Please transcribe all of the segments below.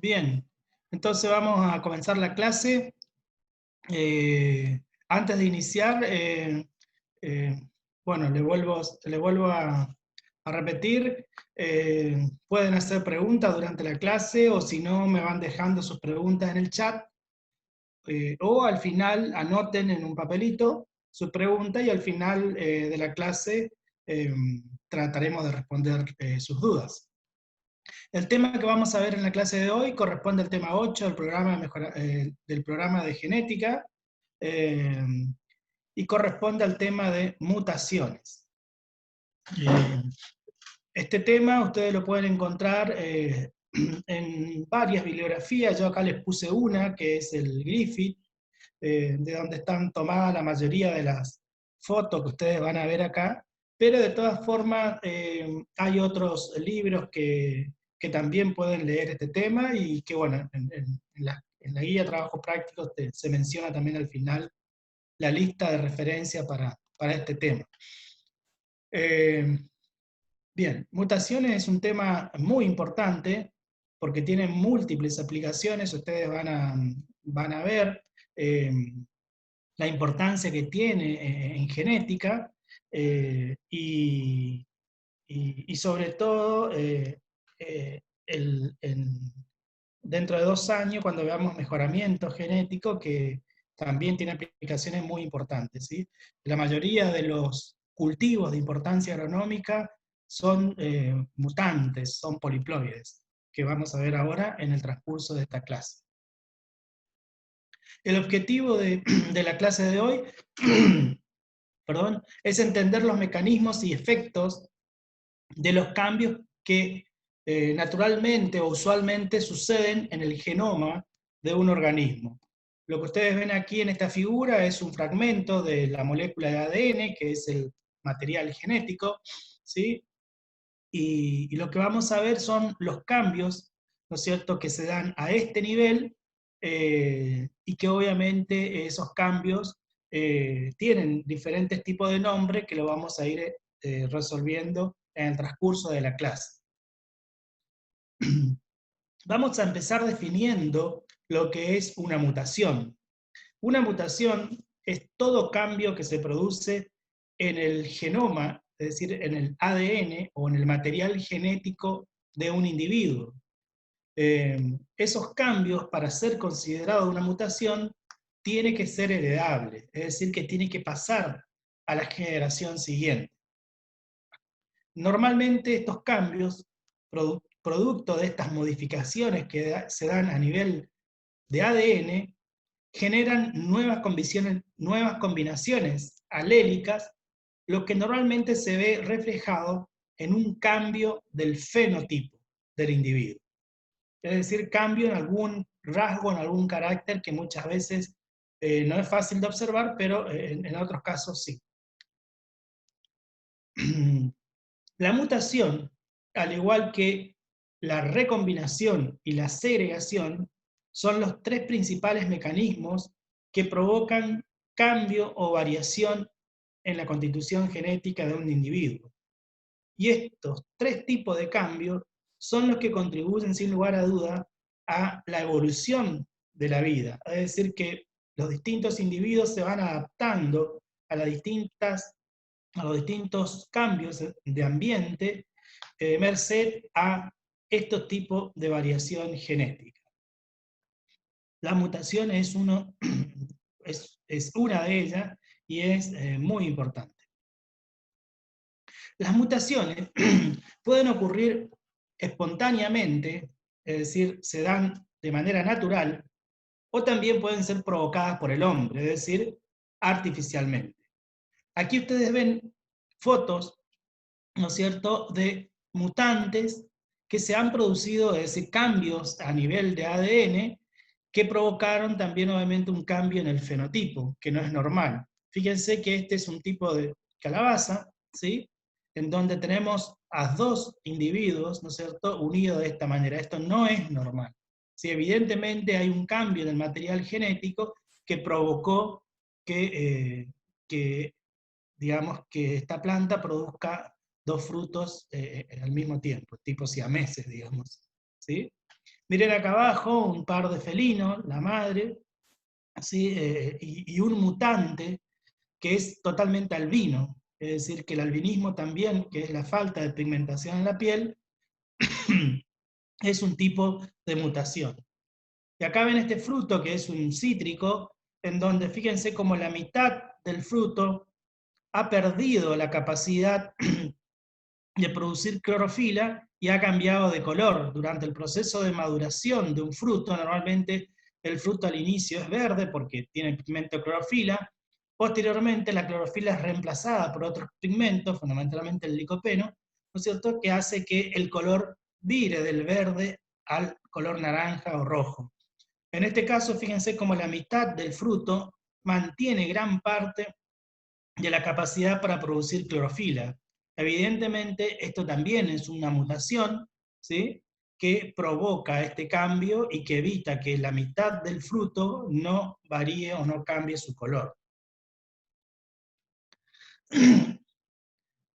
Bien, entonces vamos a comenzar la clase. Antes de iniciar, eh, bueno, le vuelvo a repetir, pueden hacer preguntas durante la clase o si no me van dejando sus preguntas en el chat, o al final anoten en un papelito su pregunta y al final de la clase eh, trataremos de responder sus dudas. El tema que vamos a ver en la clase de hoy corresponde al tema 8 del programa de genética, eh, y corresponde al tema de mutaciones. Este tema ustedes lo pueden encontrar en varias bibliografías. Yo acá les puse una, que es el Griffith, de donde están tomadas la mayoría de las fotos que ustedes van a ver acá, pero de todas formas hay otros libros que también pueden leer este tema y que, bueno, en la guía de trabajo práctico se menciona también al final la lista de referencia para este tema. Bien, mutaciones es un tema muy importante porque tiene múltiples aplicaciones. Ustedes van a ver la importancia que tiene en genética, y sobre todo dentro de 2 años, cuando veamos mejoramiento genético, que también tiene aplicaciones muy importantes, ¿sí? La mayoría de los cultivos de importancia agronómica son mutantes, son poliploides, que vamos a ver ahora en el transcurso de esta clase. El objetivo de la clase de hoy perdón, es entender los mecanismos y efectos de los cambios que naturalmente o usualmente suceden en el genoma de un organismo. Lo que ustedes ven aquí en esta figura es un fragmento de la molécula de ADN, que es el material genético, ¿sí? Y lo que vamos a ver son los cambios, ¿no es cierto?, que se dan a este nivel, y que obviamente esos cambios tienen diferentes tipos de nombre que lo vamos a ir resolviendo en el transcurso de la clase. Vamos a empezar definiendo lo que es una mutación. Una mutación es todo cambio que se produce en el genoma, es decir, en el ADN o en el material genético de un individuo. Esos cambios, para ser considerado una mutación, tiene que ser heredable, es decir, que tiene que pasar a la generación siguiente. Normalmente estos cambios, producto de estas modificaciones que se dan a nivel de ADN, generan nuevas combinaciones alélicas, lo que normalmente se ve reflejado en un cambio del fenotipo del individuo. Es decir, cambio en algún rasgo, en algún carácter que muchas veces no es fácil de observar, pero en otros casos sí. La mutación, al igual que la recombinación y la segregación, son los 3 principales mecanismos que provocan cambio o variación en la constitución genética de un individuo. Y estos 3 tipos de cambios son los que contribuyen sin lugar a duda a la evolución de la vida. Es decir, que los distintos individuos se van adaptando a los distintos cambios de ambiente, merced a estos tipos de variación genética. La mutación es una de ellas y es muy importante. Las mutaciones pueden ocurrir espontáneamente, es decir, se dan de manera natural, o también pueden ser provocadas por el hombre, es decir, artificialmente. Aquí ustedes ven fotos, ¿no es cierto?, de mutantes que se han producido, es decir, cambios a nivel de ADN que provocaron también obviamente un cambio en el fenotipo, que no es normal. Fíjense que este es un tipo de calabaza, ¿sí?, en donde tenemos a 2 individuos, ¿no es cierto?, unidos de esta manera. Esto no es normal. Sí, evidentemente hay un cambio en el material genético que provocó que digamos, que esta planta produzca 2 frutos al mismo tiempo, tipo siameses, digamos, ¿sí? Miren acá abajo un par de felinos, la madre, ¿sí? Y un mutante que es totalmente albino. Es decir, que el albinismo también, que es la falta de pigmentación en la piel, es un tipo de mutación. Y acá ven este fruto que es un cítrico, en donde fíjense como la mitad del fruto ha perdido la capacidad de producir clorofila y ha cambiado de color. Durante el proceso de maduración de un fruto, normalmente el fruto al inicio es verde porque tiene pigmento clorofila, posteriormente la clorofila es reemplazada por otros pigmentos, fundamentalmente el licopeno, ¿no es cierto?, que hace que el color vire del verde al color naranja o rojo. En este caso, fíjense como la mitad del fruto mantiene gran parte de la capacidad para producir clorofila. Evidentemente, esto también es una mutación, ¿sí?, que provoca este cambio y que evita que la mitad del fruto no varíe o no cambie su color.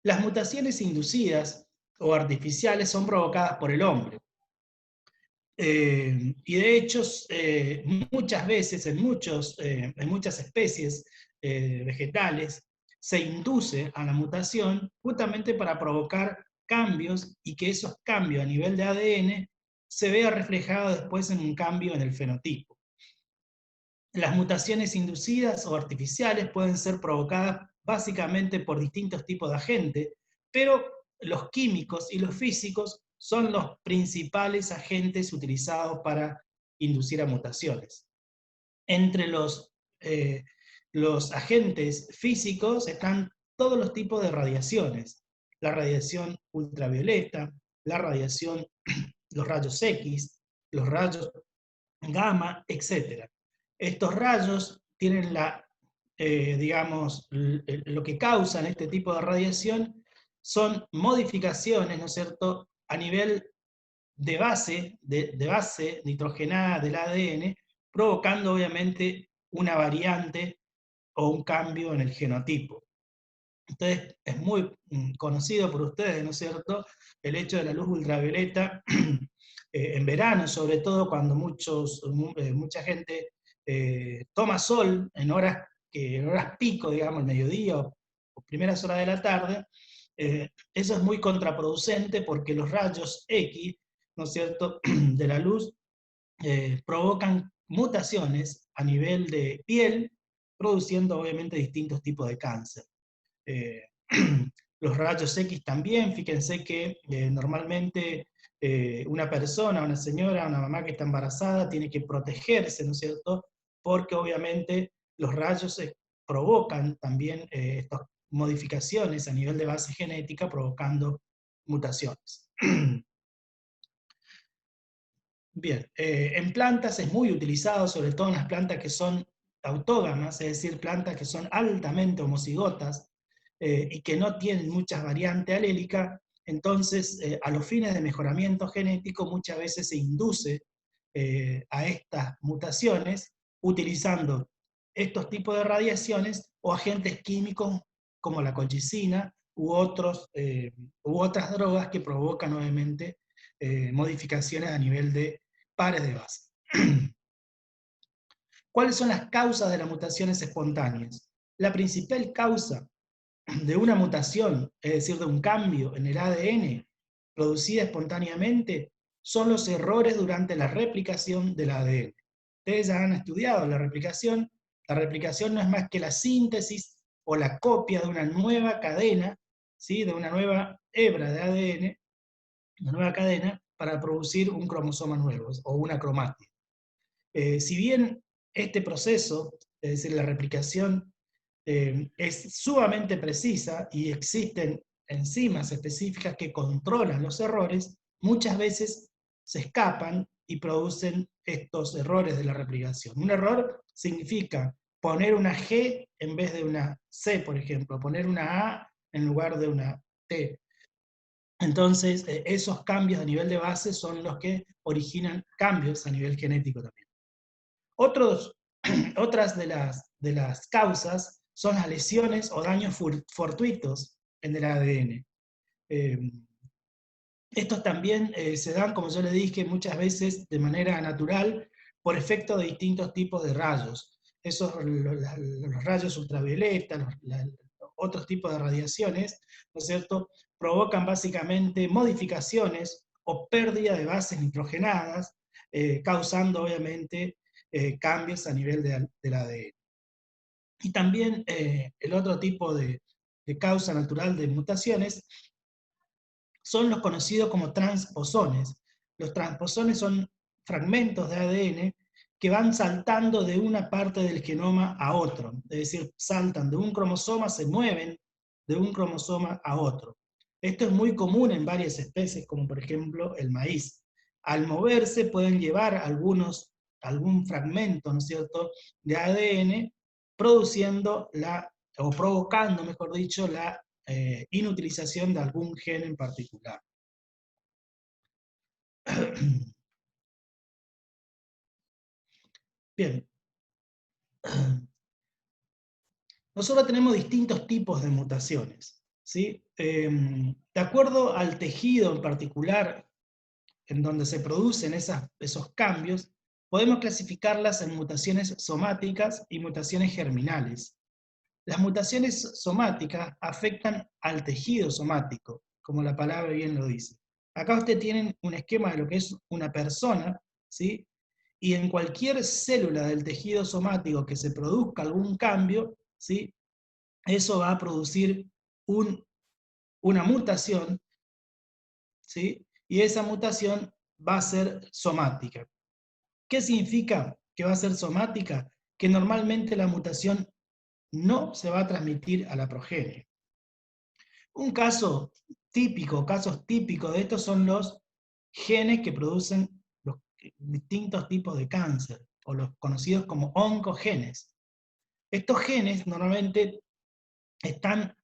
Las mutaciones inducidas o artificiales son provocadas por el hombre. Y de hecho, muchas veces en muchas especies vegetales se induce a la mutación justamente para provocar cambios y que esos cambios a nivel de ADN se vea reflejado después en un cambio en el fenotipo. Las mutaciones inducidas o artificiales pueden ser provocadas básicamente por distintos tipos de agentes, pero los químicos y los físicos son los principales agentes utilizados para inducir a mutaciones. Entre los agentes físicos están todos los tipos de radiaciones: la radiación ultravioleta, la radiación, los rayos X, los rayos gamma, etc. Estos rayos tienen digamos, lo que causan este tipo de radiación son modificaciones, ¿no es cierto?, a nivel de base nitrogenada del ADN, provocando obviamente una variante o un cambio en el genotipo. Entonces, es muy conocido por ustedes, ¿no es cierto?, el hecho de la luz ultravioleta, en verano, sobre todo cuando mucha gente toma sol en horas pico, digamos, el mediodía o primeras horas de la tarde. Eso es muy contraproducente porque los rayos X, ¿no es cierto?, de la luz provocan mutaciones a nivel de piel, produciendo obviamente distintos tipos de cáncer. Eh, los rayos X también, fíjense que normalmente una persona, una señora, una mamá que está embarazada tiene que protegerse, ¿no es cierto?, porque obviamente los rayos provocan también estas modificaciones a nivel de base genética, provocando mutaciones. Bien, en plantas es muy utilizado, sobre todo en las plantas que son autógamas, es decir, plantas que son altamente homocigotas y que no tienen muchas variantes alélicas. Entonces, a los fines de mejoramiento genético, muchas veces se induce a estas mutaciones utilizando estos tipos de radiaciones o agentes químicos como la colchicina u otras drogas que provocan obviamente modificaciones a nivel de pares de base. ¿Cuáles son las causas de las mutaciones espontáneas? La principal causa de una mutación, es decir, de un cambio en el ADN producida espontáneamente, son los errores durante la replicación del ADN. Ustedes ya han estudiado la replicación. La replicación no es más que la síntesis o la copia de una nueva cadena, ¿sí?, de una nueva hebra de ADN, una nueva cadena, para producir un cromosoma nuevo o una cromática. Si bien este proceso, es decir, la replicación, es sumamente precisa y existen enzimas específicas que controlan los errores, muchas veces se escapan y producen estos errores de la replicación. Un error significa poner una G en vez de una C, por ejemplo, poner una A en lugar de una T. Entonces, esos cambios a nivel de base son los que originan cambios a nivel genético también. Otras de las causas son las lesiones o daños fortuitos en el ADN. Estos también se dan, como yo le dije, muchas veces de manera natural por efecto de distintos tipos de rayos. Los rayos ultravioleta, otros tipos de radiaciones, ¿no es cierto?, provocan básicamente modificaciones o pérdida de bases nitrogenadas, causando obviamente cambios a nivel del ADN. Y también el otro tipo de causa natural de mutaciones son los conocidos como transposones. Los transposones son fragmentos de ADN que van saltando de una parte del genoma a otro, es decir, saltan de un cromosoma, se mueven de un cromosoma a otro. Esto es muy común en varias especies, como por ejemplo el maíz. Al moverse pueden llevar algún fragmento, ¿no es cierto?, de ADN, produciendo o provocando, mejor dicho, la inutilización de algún gen en particular. Bien, nosotros tenemos distintos tipos de mutaciones, ¿sí? De acuerdo al tejido en particular en donde se producen esos cambios, podemos clasificarlas en mutaciones somáticas y mutaciones germinales. Las mutaciones somáticas afectan al tejido somático, como la palabra bien lo dice. Acá ustedes tienen un esquema de lo que es una persona, ¿sí? Y en cualquier célula del tejido somático que se produzca algún cambio, ¿sí?, eso va a producir una mutación, ¿sí?, y esa mutación va a ser somática. ¿Qué significa que va a ser somática? Que normalmente la mutación no se va a transmitir a la progenie. Un casos típicos de estos son los genes que producen los distintos tipos de cáncer, o los conocidos como oncogenes. Estos genes normalmente están,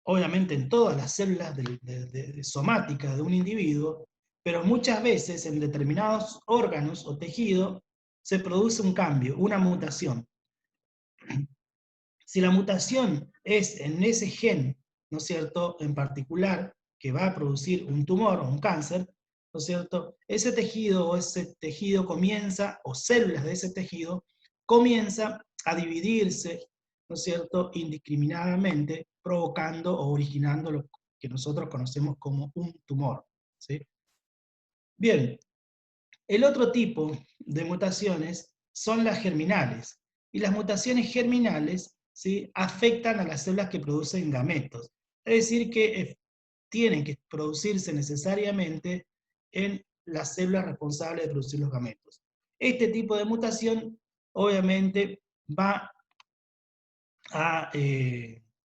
obviamente, en todas las células somáticas de un individuo, pero muchas veces en determinados órganos o tejidos se produce un cambio, una mutación. Si la mutación es en ese gen, ¿no es cierto?, en particular, que va a producir un tumor o un cáncer, ¿no es cierto?, ese tejido comienza, o células de ese tejido, comienza a dividirse, ¿no es cierto?, indiscriminadamente, provocando o originando lo que nosotros conocemos como un tumor, ¿sí? Bien, el otro tipo de mutaciones son las germinales, y las mutaciones germinales, ¿sí?, afectan a las células que producen gametos, es decir, que tienen que producirse necesariamente en las células responsables de producir los gametos. Este tipo de mutación, obviamente, va a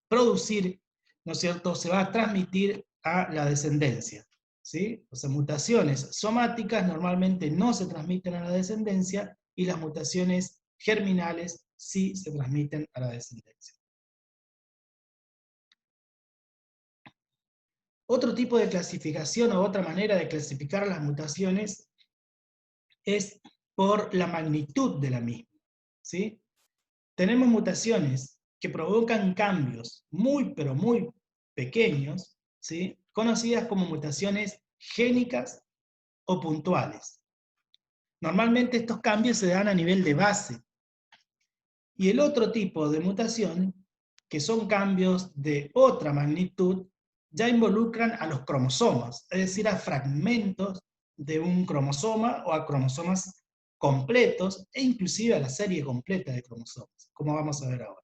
producir, ¿no es cierto?, se va a transmitir a la descendencia, ¿sí? O sea, mutaciones somáticas normalmente no se transmiten a la descendencia, y las mutaciones germinales sí se transmiten a la descendencia. Otro tipo de clasificación o otra manera de clasificar las mutaciones es por la magnitud de la misma, ¿sí? Tenemos mutaciones que provocan cambios muy, pero muy pequeños, ¿sí?, conocidas como mutaciones génicas o puntuales. Normalmente estos cambios se dan a nivel de base. Y el otro tipo de mutación, que son cambios de otra magnitud, ya involucran a los cromosomas, es decir, a fragmentos de un cromosoma o a cromosomas completos, e inclusive a la serie completa de cromosomas, como vamos a ver ahora.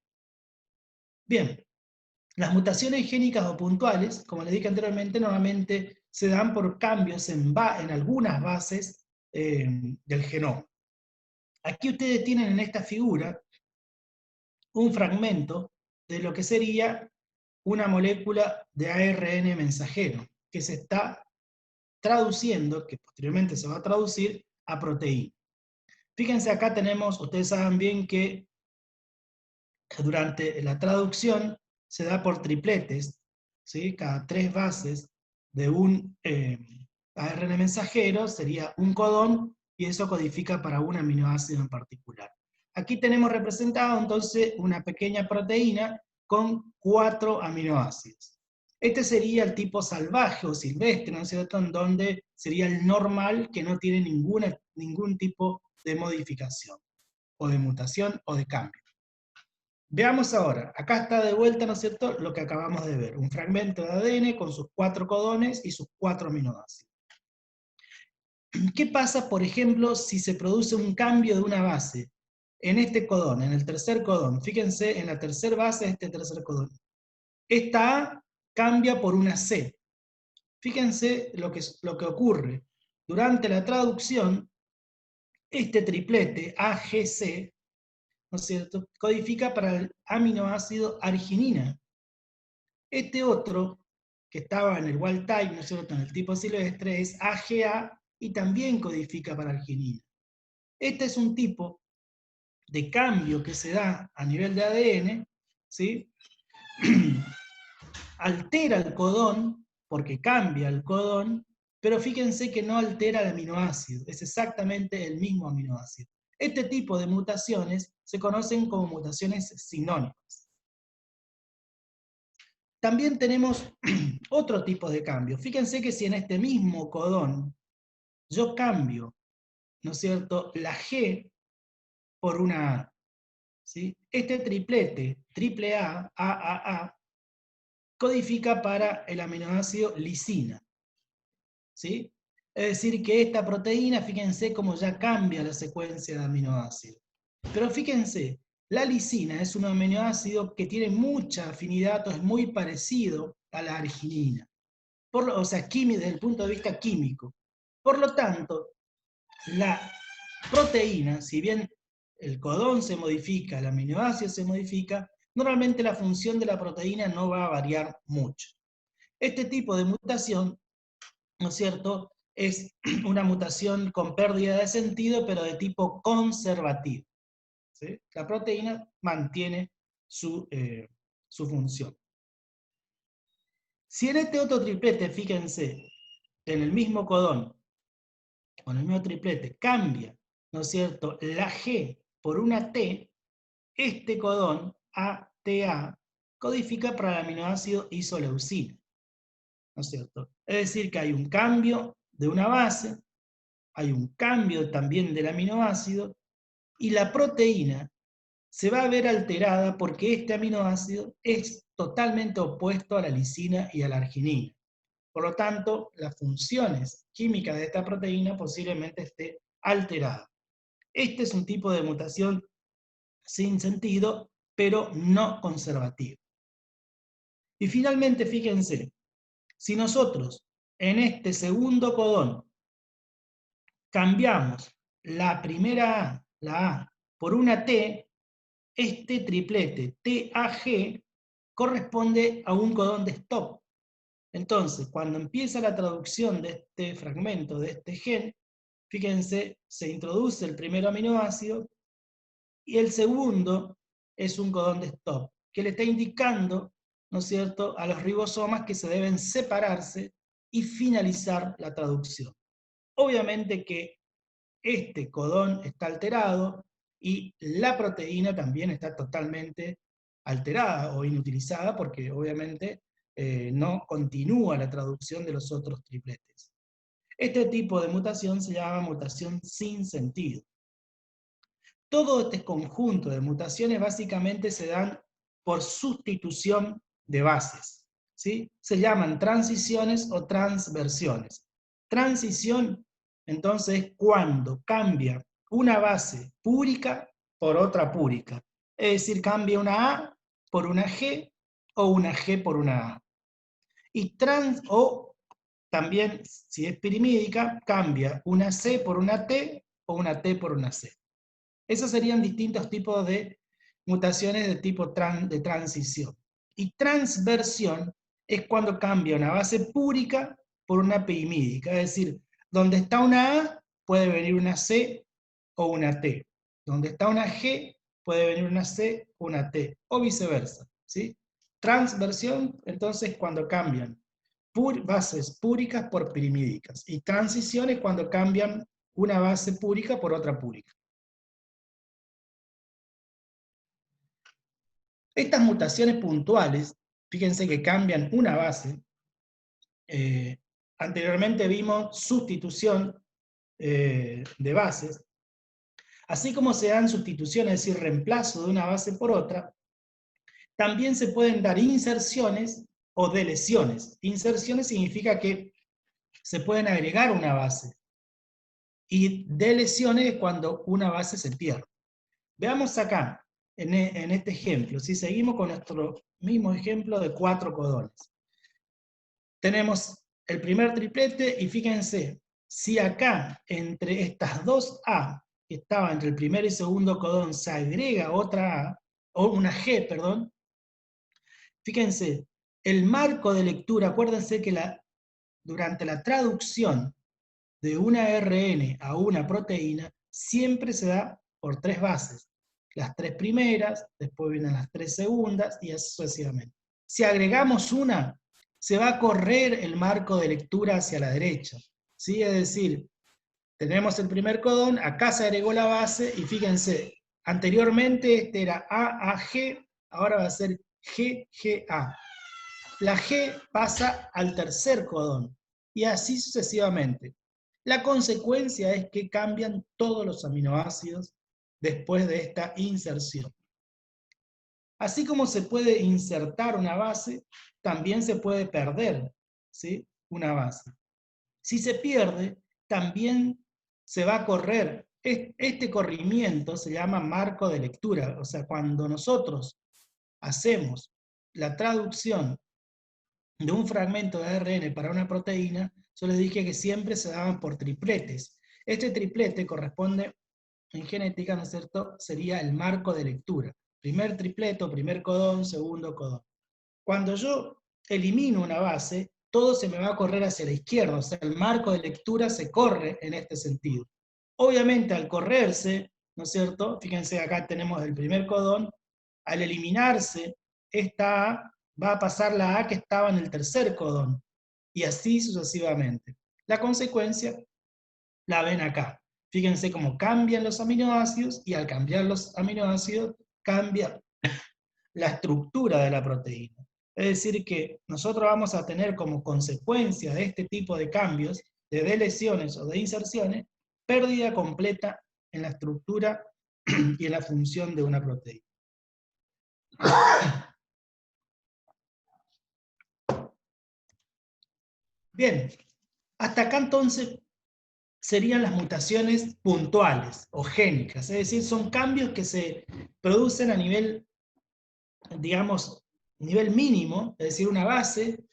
Bien, las mutaciones génicas o puntuales, como les dije anteriormente, normalmente se dan por cambios en algunas bases del genoma. Aquí ustedes tienen en esta figura un fragmento de lo que sería una molécula de ARN mensajero, que se está traduciendo, que posteriormente se va a traducir a proteína. Fíjense, acá tenemos, ustedes saben bien que durante la traducción se da por tripletes, ¿sí? Cada 3 bases de un ARN mensajero sería un codón, y eso codifica para un aminoácido en particular. Aquí tenemos representado entonces una pequeña proteína con 4 aminoácidos. Este sería el tipo salvaje o silvestre, ¿no es cierto?, en donde sería el normal, que no tiene ningún tipo de modificación, o de mutación, o de cambio. Veamos ahora, acá está de vuelta, ¿no es cierto?, lo que acabamos de ver, un fragmento de ADN con sus 4 codones y sus 4 aminoácidos. ¿Qué pasa, por ejemplo, si se produce un cambio de una base en este codón, en el tercer codón? Fíjense en la tercera base de este tercer codón. Esta A cambia por una C. Fíjense lo que ocurre. Durante la traducción, este triplete AGC, ¿no es cierto?, codifica para el aminoácido arginina. Este otro, que estaba en el wild type, ¿no es cierto?, en el tipo silvestre, es AGA y también codifica para arginina. Este es un tipo de cambio que se da a nivel de ADN, ¿sí? Altera el codón, porque cambia el codón, pero fíjense que no altera el aminoácido, es exactamente el mismo aminoácido. Este tipo de mutaciones se conocen como mutaciones sinónimas. También tenemos otro tipo de cambio. Fíjense que si en este mismo codón yo cambio, ¿no es cierto?, la G por una A, ¿sí? Este triplete, triple A, AAA, codifica para el aminoácido lisina, ¿sí? Es decir, que esta proteína, fíjense cómo ya cambia la secuencia de aminoácidos. Pero fíjense, la lisina es un aminoácido que tiene mucha afinidad, o es muy parecido a la arginina, o sea, desde el punto de vista químico. Por lo tanto, la proteína, si bien el codón se modifica, el aminoácido se modifica, normalmente la función de la proteína no va a variar mucho. Este tipo de mutación, ¿no es cierto?, es una mutación con pérdida de sentido, pero de tipo conservativo, ¿sí? La proteína mantiene su función. Si en este otro triplete, fíjense, en el mismo codón, con el mismo triplete, cambia, ¿no es cierto?, la G por una T, este codón, ATA, codifica para el aminoácido isoleucina, ¿no es cierto? Es decir, que hay un cambio de una base, hay un cambio también del aminoácido, y la proteína se va a ver alterada porque este aminoácido es totalmente opuesto a la lisina y a la arginina. Por lo tanto, las funciones químicas de esta proteína posiblemente esté alterada. Este es un tipo de mutación sin sentido, pero no conservativa. Y finalmente, fíjense, si nosotros en este segundo codón cambiamos la primera A, la A, por una T, este triplete TAG corresponde a un codón de stop. Entonces, cuando empieza la traducción de este fragmento, de este gen, fíjense, se introduce el primer aminoácido y el segundo es un codón de stop, que le está indicando, ¿no es cierto?, a los ribosomas que se deben separarse y finalizar la traducción. Obviamente que este codón está alterado y la proteína también está totalmente alterada o inutilizada porque obviamente no continúa la traducción de los otros tripletes. Este tipo de mutación se llama mutación sin sentido. Todo este conjunto de mutaciones básicamente se dan por sustitución de bases, ¿sí? Se llaman transiciones o transversiones. Transición, entonces, cuando cambia una base púrica por otra púrica. Es decir, cambia una A por una G o una G por una A. Y o también, si es pirimídica, cambia una C por una T o una T por una C. Esos serían distintos tipos de mutaciones de tipo de transición. Y transversión es cuando cambia una base púrica por una pirimídica, es decir, donde está una A puede venir una C o una T. Donde está una G puede venir una C o una T, o viceversa, ¿sí? Transversión, entonces, cuando cambian bases púricas por pirimídicas. Y transición es cuando cambian una base púrica por otra púrica. Estas mutaciones puntuales fíjense que cambian una base. Anteriormente vimos sustitución de bases. Así como se dan sustituciones, es decir, reemplazo de una base por otra, también se pueden dar inserciones o deleciones. Inserciones significa que se pueden agregar una base. Y deleciones es cuando una base se pierde. Veamos acá, en este ejemplo, si seguimos con nuestro mismo ejemplo de 4 codones. Tenemos el primer triplete y fíjense, si acá entre estas dos A, que estaba entre el primer y segundo codón, se agrega otra A, o una G, perdón, fíjense, el marco de lectura, acuérdense que durante la traducción de una ARN a una proteína, siempre se da por 3 bases. Las 3 primeras, después vienen las 3 segundas, y así sucesivamente. Si agregamos una, se va a correr el marco de lectura hacia la derecha. ¿Sí? Es decir, tenemos el primer codón, acá se agregó la base, y fíjense, anteriormente este era AAG, ahora va a ser GGA. La G pasa al tercer codón, y así sucesivamente. La consecuencia es que cambian todos los aminoácidos después de esta inserción. Así como se puede insertar una base, también se puede perder, ¿sí?, una base. Si se pierde, también se va a correr. Este corrimiento se llama marco de lectura, o sea, cuando nosotros hacemos la traducción de un fragmento de ARN para una proteína, yo les dije que siempre se daban por tripletes. Este triplete corresponde, en genética, ¿no es cierto?, sería el marco de lectura. Primer tripleto, primer codón, segundo codón. Cuando yo elimino una base, todo se me va a correr hacia la izquierda, o sea, el marco de lectura se corre en este sentido. Obviamente, al correrse, ¿no es cierto?, fíjense, acá tenemos el primer codón, al eliminarse esta A, va a pasar la A que estaba en el tercer codón, y así sucesivamente. La consecuencia la ven acá. Fíjense cómo cambian los aminoácidos, y al cambiar los aminoácidos, cambia la estructura de la proteína. Es decir, que nosotros vamos a tener como consecuencia de este tipo de cambios, de deleciones o de inserciones, pérdida completa en la estructura y en la función de una proteína. Bien, hasta acá entonces serían las mutaciones puntuales o génicas, es decir, son cambios que se producen a nivel, digamos, nivel mínimo, es decir, una base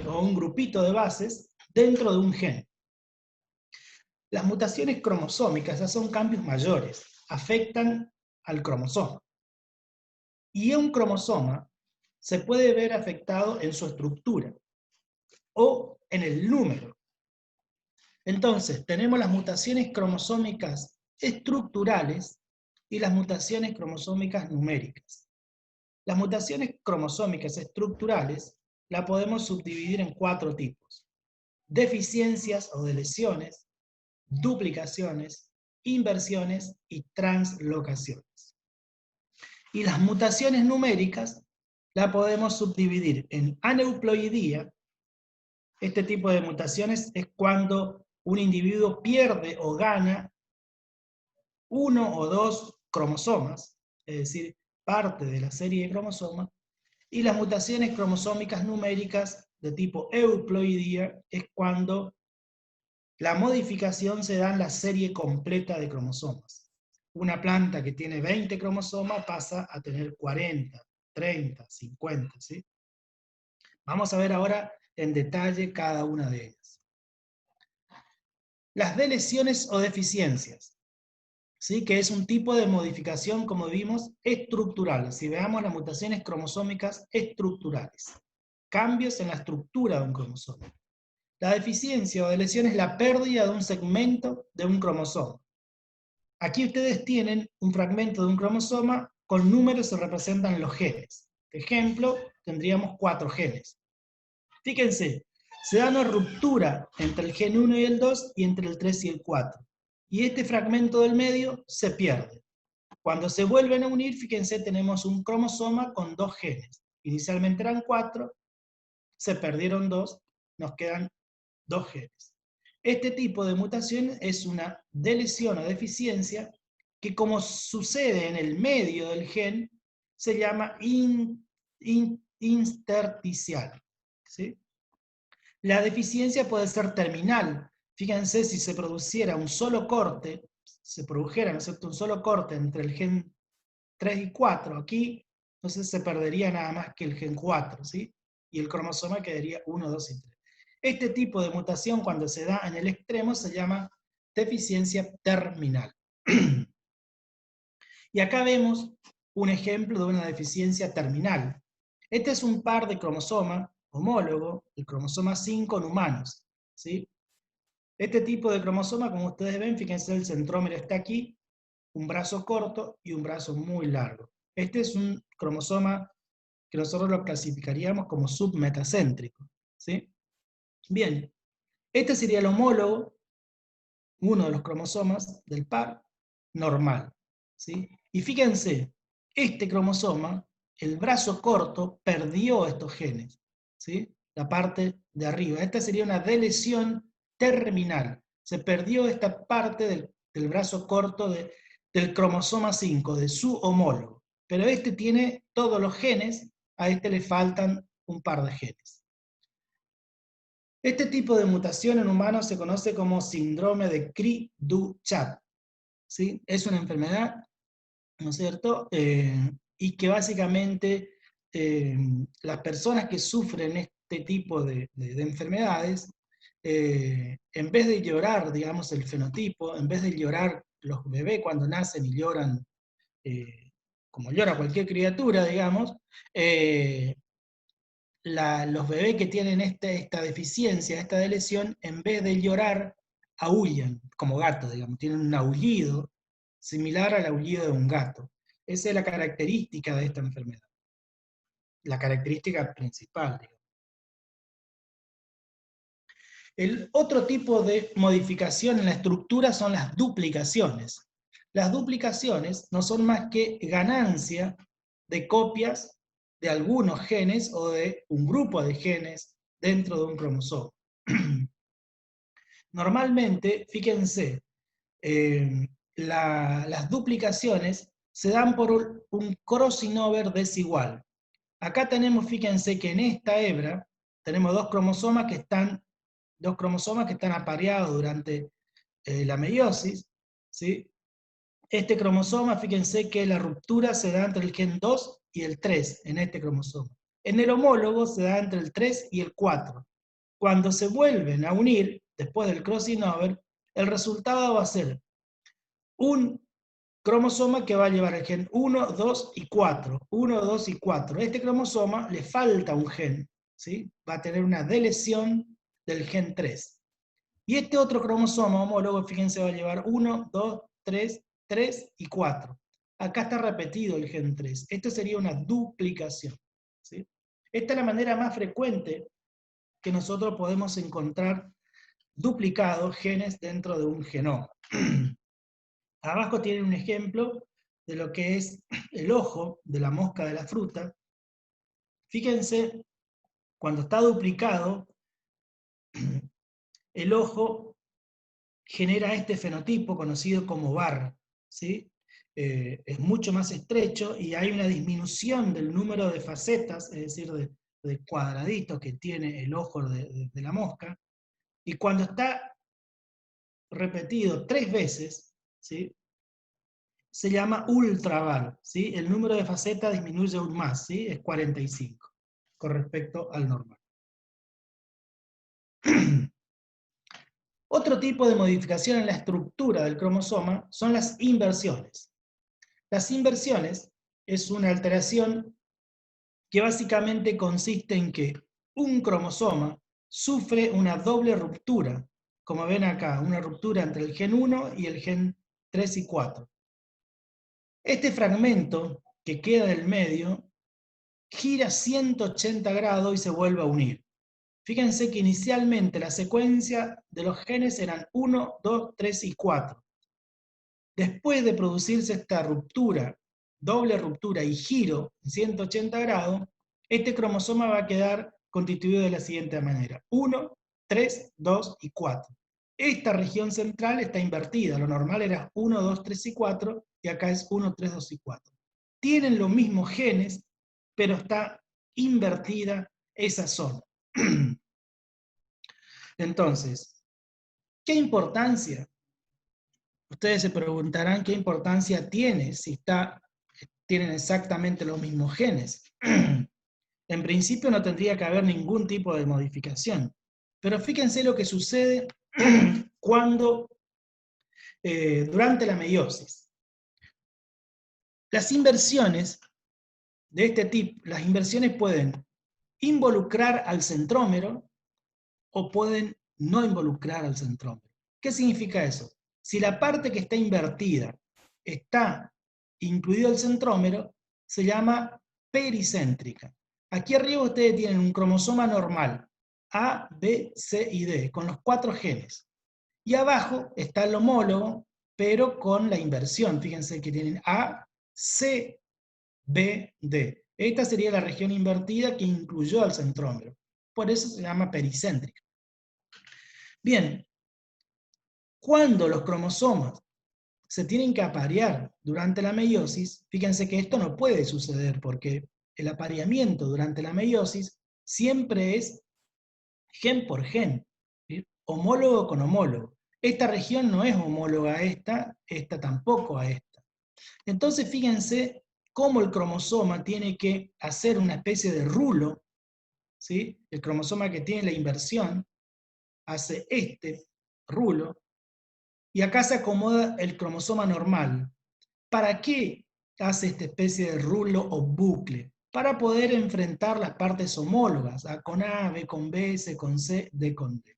o un grupito de bases dentro de un gen. Las mutaciones cromosómicas ya son cambios mayores, afectan al cromosoma. Y un cromosoma se puede ver afectado en su estructura o en el número. Entonces, tenemos las mutaciones cromosómicas estructurales y las mutaciones cromosómicas numéricas. Las mutaciones cromosómicas estructurales la podemos subdividir en 4 tipos: deficiencias o deleciones, duplicaciones, inversiones y translocaciones. Y las mutaciones numéricas la podemos subdividir en aneuploidía. Este tipo de mutaciones es cuando un individuo pierde o gana 1 o 2 cromosomas, es decir, parte de la serie de cromosomas, y las mutaciones cromosómicas numéricas de tipo euploidía es cuando la modificación se da en la serie completa de cromosomas. Una planta que tiene 20 cromosomas pasa a tener 40, 30, 50, ¿sí? Vamos a ver ahora en detalle cada una de ellas. Las deleciones o deficiencias, ¿sí?, que es un tipo de modificación, como vimos, estructural. Si veamos las mutaciones cromosómicas estructurales, cambios en la estructura de un cromosoma. La deficiencia o deleción es la pérdida de un segmento de un cromosoma. Aquí ustedes tienen un fragmento de un cromosoma, con números se representan los genes. Por ejemplo, tendríamos 4 genes. Fíjense, se da una ruptura entre el gen 1 y el 2 y entre el 3 y el 4. Y este fragmento del medio se pierde. Cuando se vuelven a unir, fíjense, tenemos un cromosoma con 2 genes. inicialmente eran 4, se perdieron 2, nos quedan 2 genes. Este tipo de mutación es una deleción o deficiencia que, como sucede en el medio del gen, se llama intersticial, ¿sí? La deficiencia puede ser terminal. Fíjense, si se produjera, ¿no es cierto?, un solo corte entre el gen 3 y 4, aquí entonces se perdería nada más que el gen 4, ¿sí? Y el cromosoma quedaría 1, 2 y 3. Este tipo de mutación, cuando se da en el extremo, se llama deficiencia terminal. Y acá vemos un ejemplo de una deficiencia terminal. Este es un par de cromosoma homólogo, el cromosoma 5 en humanos, ¿sí? Este tipo de cromosoma, como ustedes ven, fíjense, el centrómero está aquí, un brazo corto y un brazo muy largo. Este es un cromosoma que nosotros lo clasificaríamos como submetacéntrico, ¿sí? Bien, este sería el homólogo, uno de los cromosomas del par normal, ¿sí? Y fíjense, este cromosoma, el brazo corto, perdió estos genes, ¿sí? La parte de arriba. Esta sería una delesión terminal. Se perdió esta parte del brazo corto del cromosoma 5, de su homólogo. Pero este tiene todos los genes, a este le faltan un par de genes. Este tipo de mutación en humanos se conoce como síndrome de Cri-du-Chat, ¿sí? Es una enfermedad, ¿no es cierto? Y que básicamente las personas que sufren este tipo de enfermedades, en vez de llorar, digamos, el fenotipo, en vez de llorar los bebés cuando nacen y lloran, como llora cualquier criatura, digamos, los bebés que tienen esta deficiencia, esta lesión, en vez de llorar, aúllan, como gatos, digamos, tienen un aullido similar al aullido de un gato. Esa es la característica de esta enfermedad, la característica principal, digamos. El otro tipo de modificación en la estructura son las duplicaciones. Las duplicaciones no son más que ganancia de copias de algunos genes o de un grupo de genes dentro de un cromosoma. Normalmente, fíjense, las duplicaciones se dan por un crossing over desigual. Acá tenemos, fíjense que en esta hebra tenemos dos cromosomas que están apareados durante la meiosis, ¿sí? Este cromosoma, fíjense que la ruptura se da entre el gen 2 y el 3 en este cromosoma. En el homólogo se da entre el 3 y el 4. Cuando se vuelven a unir, después del crossing over, el resultado va a ser un cromosoma que va a llevar el gen 1, 2 y 4. 1, 2 y 4. A este cromosoma le falta un gen, ¿sí? Va a tener una delesión del gen 3. Y este otro cromosoma homólogo, fíjense, va a llevar 1, 2, 3, 3 y 4. Acá está repetido el gen 3. Esto sería una duplicación, ¿sí? Esta es la manera más frecuente que nosotros podemos encontrar duplicados genes dentro de un genoma. Abajo tienen un ejemplo de lo que es el ojo de la mosca de la fruta. Fíjense, cuando está duplicado, el ojo genera este fenotipo conocido como bar, ¿sí? Es mucho más estrecho y hay una disminución del número de facetas, es decir, de cuadraditos que tiene el ojo de la mosca, y cuando está repetido 3 veces, ¿sí?, se llama ultrabar, ¿sí? El número de facetas disminuye aún más, ¿sí? Es 45 con respecto al normal. Otro tipo de modificación en la estructura del cromosoma son las inversiones. Las inversiones es una alteración que básicamente consiste en que un cromosoma sufre una doble ruptura, como ven acá, una ruptura entre el gen 1 y el gen 3 y 4. Este fragmento que queda del medio gira 180 grados y se vuelve a unir. Fíjense que inicialmente la secuencia de los genes eran 1, 2, 3 y 4. Después de producirse esta ruptura, doble ruptura y giro en 180 grados, este cromosoma va a quedar constituido de la siguiente manera: 1, 3, 2 y 4. Esta región central está invertida, lo normal era 1, 2, 3 y 4, y acá es 1, 3, 2 y 4. Tienen los mismos genes, pero está invertida esa zona. Entonces, ¿qué importancia? Ustedes se preguntarán qué importancia tiene si tienen exactamente los mismos genes. En principio no tendría que haber ningún tipo de modificación. Pero fíjense lo que sucede cuando, durante la meiosis. Las inversiones de este tipo, las inversiones pueden involucrar al centrómero o pueden no involucrar al centrómero. ¿Qué significa eso? Si la parte que está invertida está incluido el centrómero, se llama pericéntrica. Aquí arriba ustedes tienen un cromosoma normal, A, B, C y D, con los 4 genes. Y abajo está el homólogo, pero con la inversión. Fíjense que tienen A, C, B, D. Esta sería la región invertida que incluyó al centrómero. Por eso se llama pericéntrica. Bien, cuando los cromosomas se tienen que aparear durante la meiosis, fíjense que esto no puede suceder porque el apareamiento durante la meiosis siempre es gen por gen, ¿sí? Homólogo con homólogo. Esta región no es homóloga a esta tampoco a esta. Entonces fíjense cómo el cromosoma tiene que hacer una especie de rulo, ¿sí? El cromosoma que tiene la inversión hace este rulo, y acá se acomoda el cromosoma normal. ¿Para qué hace esta especie de rulo o bucle? Para poder enfrentar las partes homólogas, A con A, B con B, C con C, D con D.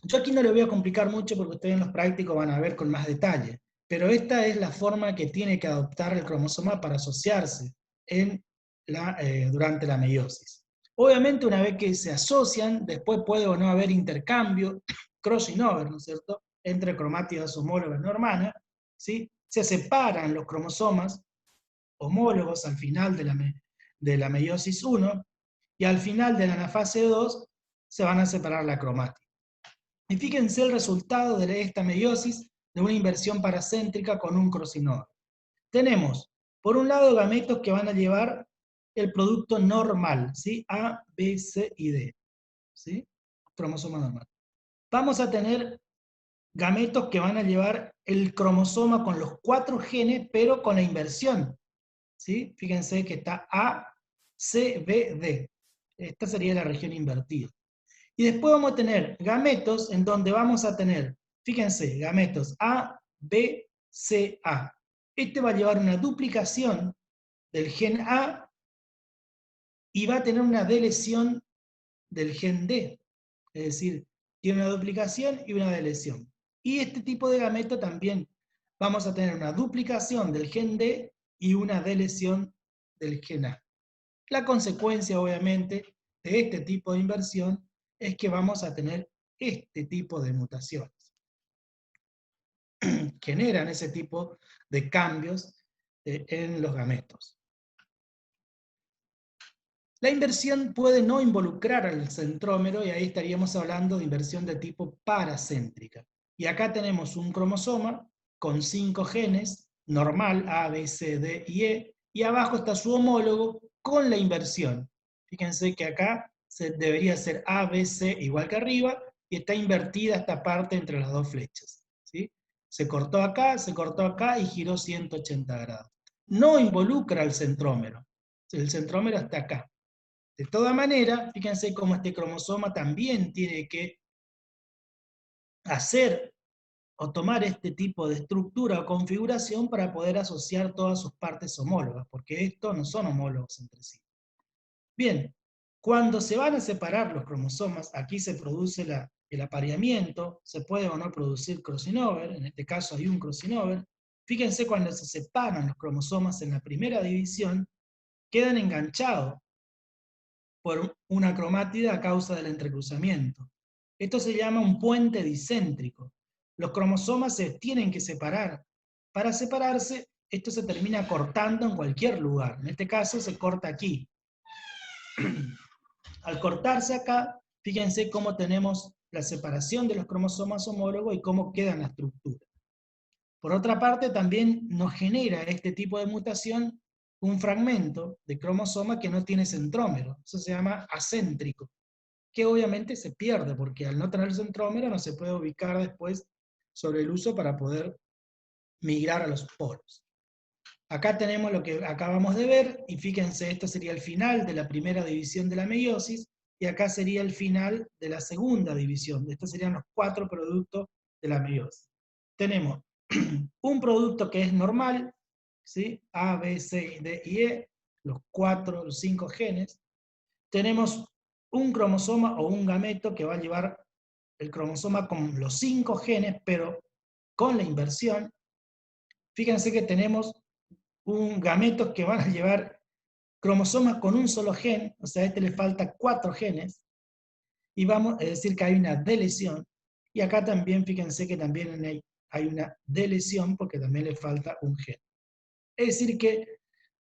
Yo aquí no le voy a complicar mucho porque ustedes en los prácticos van a ver con más detalle, pero esta es la forma que tiene que adoptar el cromosoma para asociarse durante la meiosis. Obviamente una vez que se asocian, después puede o no haber intercambio, crossing over, ¿no es cierto?, entre cromátidas homólogas no hermanas, ¿sí? Se separan los cromosomas homólogos al final de la meiosis 1, y al final de la anafase 2 se van a separar la cromática. Y fíjense el resultado de esta meiosis de una inversión paracéntrica con un crossing over. Tenemos, por un lado, gametos que van a llevar el producto normal, ¿sí? A, B, C y D, ¿sí? Cromosoma normal. Vamos a tener gametos que van a llevar el cromosoma con los 4 genes, pero con la inversión, ¿sí? Fíjense que está A, C, B, D. Esta sería la región invertida. Y después vamos a tener gametos en donde vamos a tener, fíjense, gametos A, B, C, A. Este va a llevar una duplicación del gen A y va a tener una delesión del gen D. Es decir, tiene una duplicación y una delesión. Y este tipo de gameto también vamos a tener una duplicación del gen D y una delesión del gen A. La consecuencia, obviamente, de este tipo de inversión es que vamos a tener este tipo de mutaciones. Generan ese tipo de cambios en los gametos. La inversión puede no involucrar al centrómero, y ahí estaríamos hablando de inversión de tipo paracéntrica. Y acá tenemos un cromosoma con 5 genes, normal, A, B, C, D y E, y abajo está su homólogo con la inversión. Fíjense que acá debería ser A, B, C igual que arriba, y está invertida esta parte entre las dos flechas, ¿sí? Se cortó acá y giró 180 grados. No involucra al centrómero. El centrómero está acá. De toda manera, fíjense cómo este cromosoma también tiene que hacer o tomar este tipo de estructura o configuración para poder asociar todas sus partes homólogas, porque estos no son homólogos entre sí. Bien, cuando se van a separar los cromosomas, aquí se produce el apareamiento, se puede o no producir crossing over, en este caso hay un crossing over. Fíjense cuando se separan los cromosomas en la primera división, quedan enganchados por una cromátida a causa del entrecruzamiento. Esto se llama un puente dicéntrico. Los cromosomas se tienen que separar. Para separarse, esto se termina cortando en cualquier lugar. En este caso se corta aquí. Al cortarse acá, fíjense cómo tenemos la separación de los cromosomas homólogos y cómo queda la estructura. Por otra parte, también nos genera este tipo de mutación un fragmento de cromosoma que no tiene centrómero. Eso se llama acéntrico, que obviamente se pierde, porque al no tener centrómero no se puede ubicar después sobre el uso para poder migrar a los polos. Acá tenemos lo que acabamos de ver, y fíjense, esto sería el final de la primera división de la meiosis, y acá sería el final de la segunda división. Estos serían los 4 productos de la meiosis. Tenemos un producto que es normal, ¿sí? A, B, C, D y E, los 5 genes. Tenemos un cromosoma o un gameto que va a llevar el cromosoma con los 5 genes, pero con la inversión. Fíjense que tenemos un gameto que van a llevar cromosomas con un solo gen, o sea, a este le falta 4 genes, y vamos a decir que hay una delesión, y acá también fíjense que también hay una delesión porque también le falta un gen. Es decir que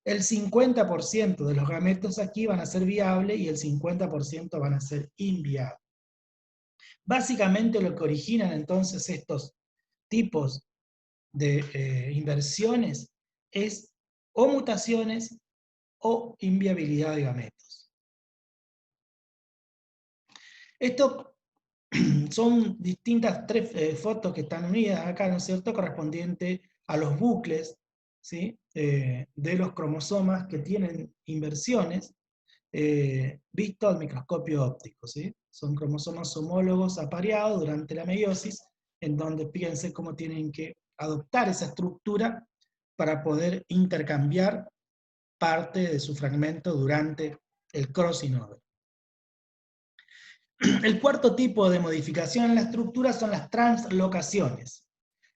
el 50% de los gametos aquí van a ser viables y el 50% van a ser inviables. Básicamente lo que originan entonces estos tipos de inversiones es o mutaciones o inviabilidad de gametos. Esto son distintas 3 fotos que están unidas acá, ¿no es cierto?, correspondiente a los bucles, ¿sí?, de los cromosomas que tienen inversiones, visto al microscopio óptico, ¿sí? Son cromosomas homólogos apareados durante la meiosis, en donde fíjense cómo tienen que adoptar esa estructura para poder intercambiar parte de su fragmento durante el crossing over. El cuarto tipo de modificación en la estructura son las translocaciones.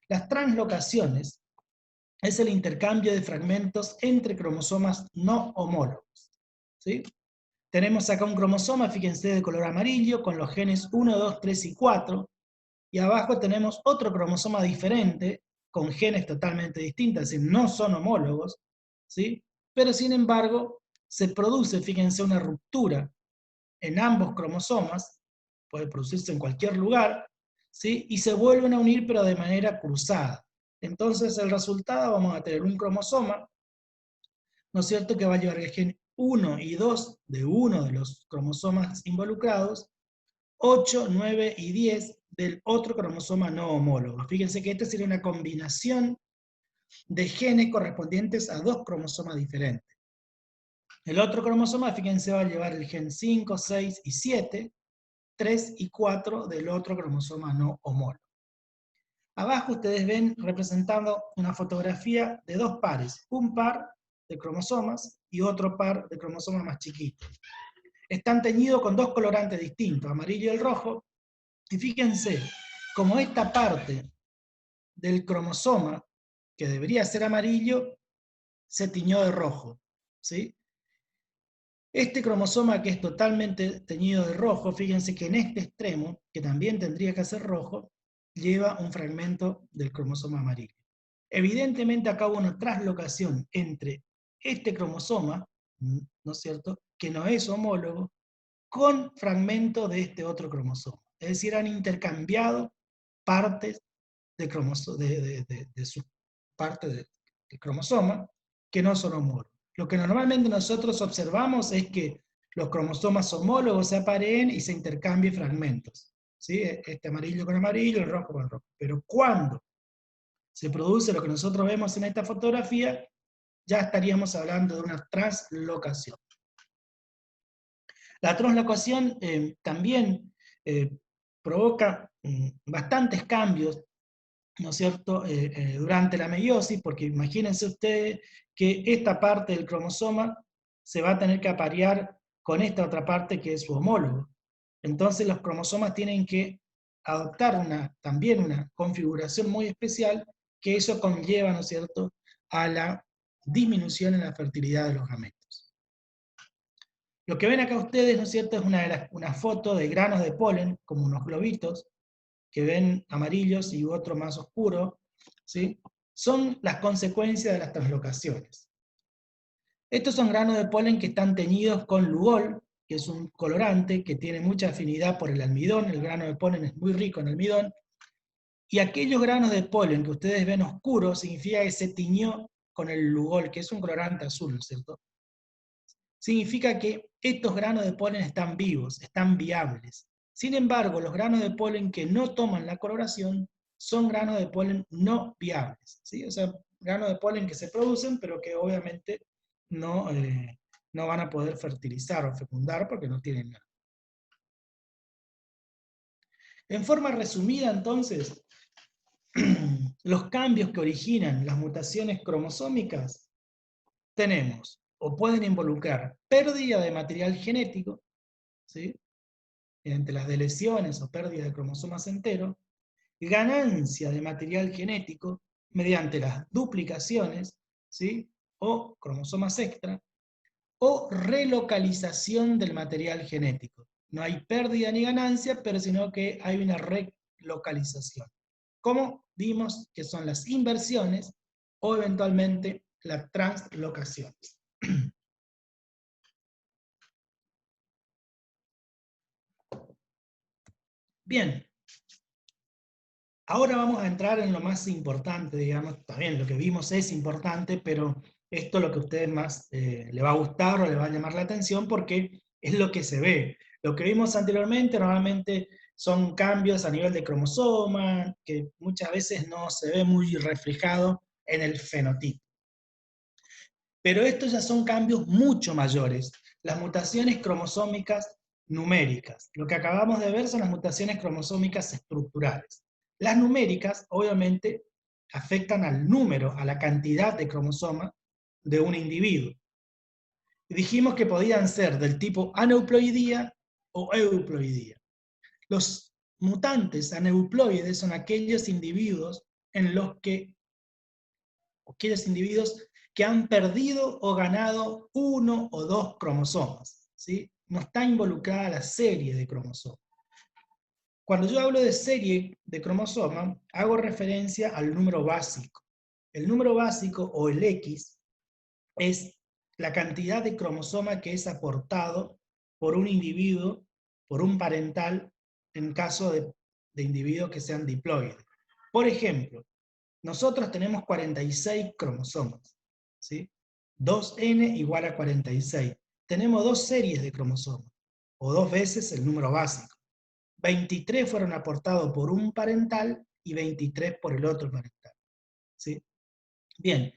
Las translocaciones es el intercambio de fragmentos entre cromosomas no homólogos, ¿sí? Tenemos acá un cromosoma, fíjense, de color amarillo, con los genes 1, 2, 3 y 4, y abajo tenemos otro cromosoma diferente, con genes totalmente distintos, es decir, no son homólogos, ¿sí? Pero sin embargo, se produce, fíjense, una ruptura en ambos cromosomas, puede producirse en cualquier lugar, ¿sí? Y se vuelven a unir pero de manera cruzada. Entonces el resultado, vamos a tener un cromosoma, ¿no es cierto?, que va a llevar el gen 1 y 2 de uno de los cromosomas involucrados, 8, 9 y 10 del otro cromosoma no homólogo. Fíjense que esta sería una combinación de genes correspondientes a 2 cromosomas diferentes. El otro cromosoma, fíjense, va a llevar el gen 5, 6 y 7, 3 y 4 del otro cromosoma no homólogo. Abajo ustedes ven representando una fotografía de 2 pares, un par de cromosomas y otro par de cromosomas más chiquitos. Están teñidos con 2 colorantes distintos, amarillo y el rojo, y fíjense, como esta parte del cromosoma, que debería ser amarillo, se tiñó de rojo, ¿sí? Este cromosoma que es totalmente teñido de rojo, fíjense que en este extremo, que también tendría que ser rojo, lleva un fragmento del cromosoma amarillo. Evidentemente acá hubo una translocación entre este cromosoma, ¿no es cierto?, que no es homólogo, con fragmento de este otro cromosoma. Es decir, han intercambiado partes de su parte del cromosoma que no son homólogos. Lo que normalmente nosotros observamos es que los cromosomas homólogos se apareen y se intercambien fragmentos, ¿sí? Este amarillo con amarillo, el rojo con rojo. Pero cuando se produce lo que nosotros vemos en esta fotografía, ya estaríamos hablando de una translocación. La translocación también provoca bastantes cambios, ¿no es cierto?, durante la meiosis, porque imagínense ustedes que esta parte del cromosoma se va a tener que aparear con esta otra parte que es su homólogo. Entonces los cromosomas tienen que adoptar también una configuración muy especial, que eso conlleva, ¿no es cierto?, a la disminución en la fertilidad de los gametos. Lo que ven acá ustedes, ¿no es cierto?, es una foto de granos de polen, como unos globitos, que ven amarillos y otro más oscuro, ¿sí? son las consecuencias de las translocaciones. Estos son granos de polen que están teñidos con Lugol, que es un colorante que tiene mucha afinidad por el almidón. El grano de polen es muy rico en almidón. Y aquellos granos de polen que ustedes ven oscuros significa que se tiñó con el Lugol, que es un colorante azul, ¿cierto? Significa que estos granos de polen están vivos, están viables. Sin embargo, los granos de polen que no toman la coloración son granos de polen no viables, ¿sí? O sea, granos de polen que se producen, pero que obviamente no, no van a poder fertilizar o fecundar porque no tienen nada. En forma resumida, entonces, los cambios que originan las mutaciones cromosómicas tenemos, o pueden involucrar pérdida de material genético, ¿sí?, mediante las deleciones o pérdida de cromosomas enteros, ganancia de material genético mediante las duplicaciones, ¿sí?, o cromosomas extra, o relocalización del material genético. No hay pérdida ni ganancia, pero sino que hay una relocalización. Como vimos que son las inversiones o eventualmente las translocaciones. Bien, ahora vamos a entrar en lo más importante, digamos. También lo que vimos es importante, pero esto es lo que a ustedes más le va a gustar o le va a llamar la atención porque es lo que se ve. Lo que vimos anteriormente normalmente son cambios a nivel de cromosoma, que muchas veces no se ve muy reflejado en el fenotipo. Pero estos ya son cambios mucho mayores, las mutaciones cromosómicas numéricas. Lo que acabamos de ver son las mutaciones cromosómicas estructurales. Las numéricas, obviamente, afectan al número, a la cantidad de cromosomas de un individuo. Y dijimos que podían ser del tipo aneuploidía o euploidía. Los mutantes aneuploides son aquellos individuos en los que aquellos individuos que han perdido o ganado uno o dos cromosomas, ¿sí? No está involucrada la serie de cromosomas. Cuando yo hablo de serie de cromosomas, hago referencia al número básico. El número básico, o el X, es la cantidad de cromosoma que es aportado por un individuo, por un parental, en caso de individuos que sean diploides. Por ejemplo, nosotros tenemos 46 cromosomas, ¿sí? 2n igual a 46. Tenemos dos series de cromosomas, o dos veces el número básico. 23 fueron aportados por un parental y 23 por el otro parental, ¿sí? Bien,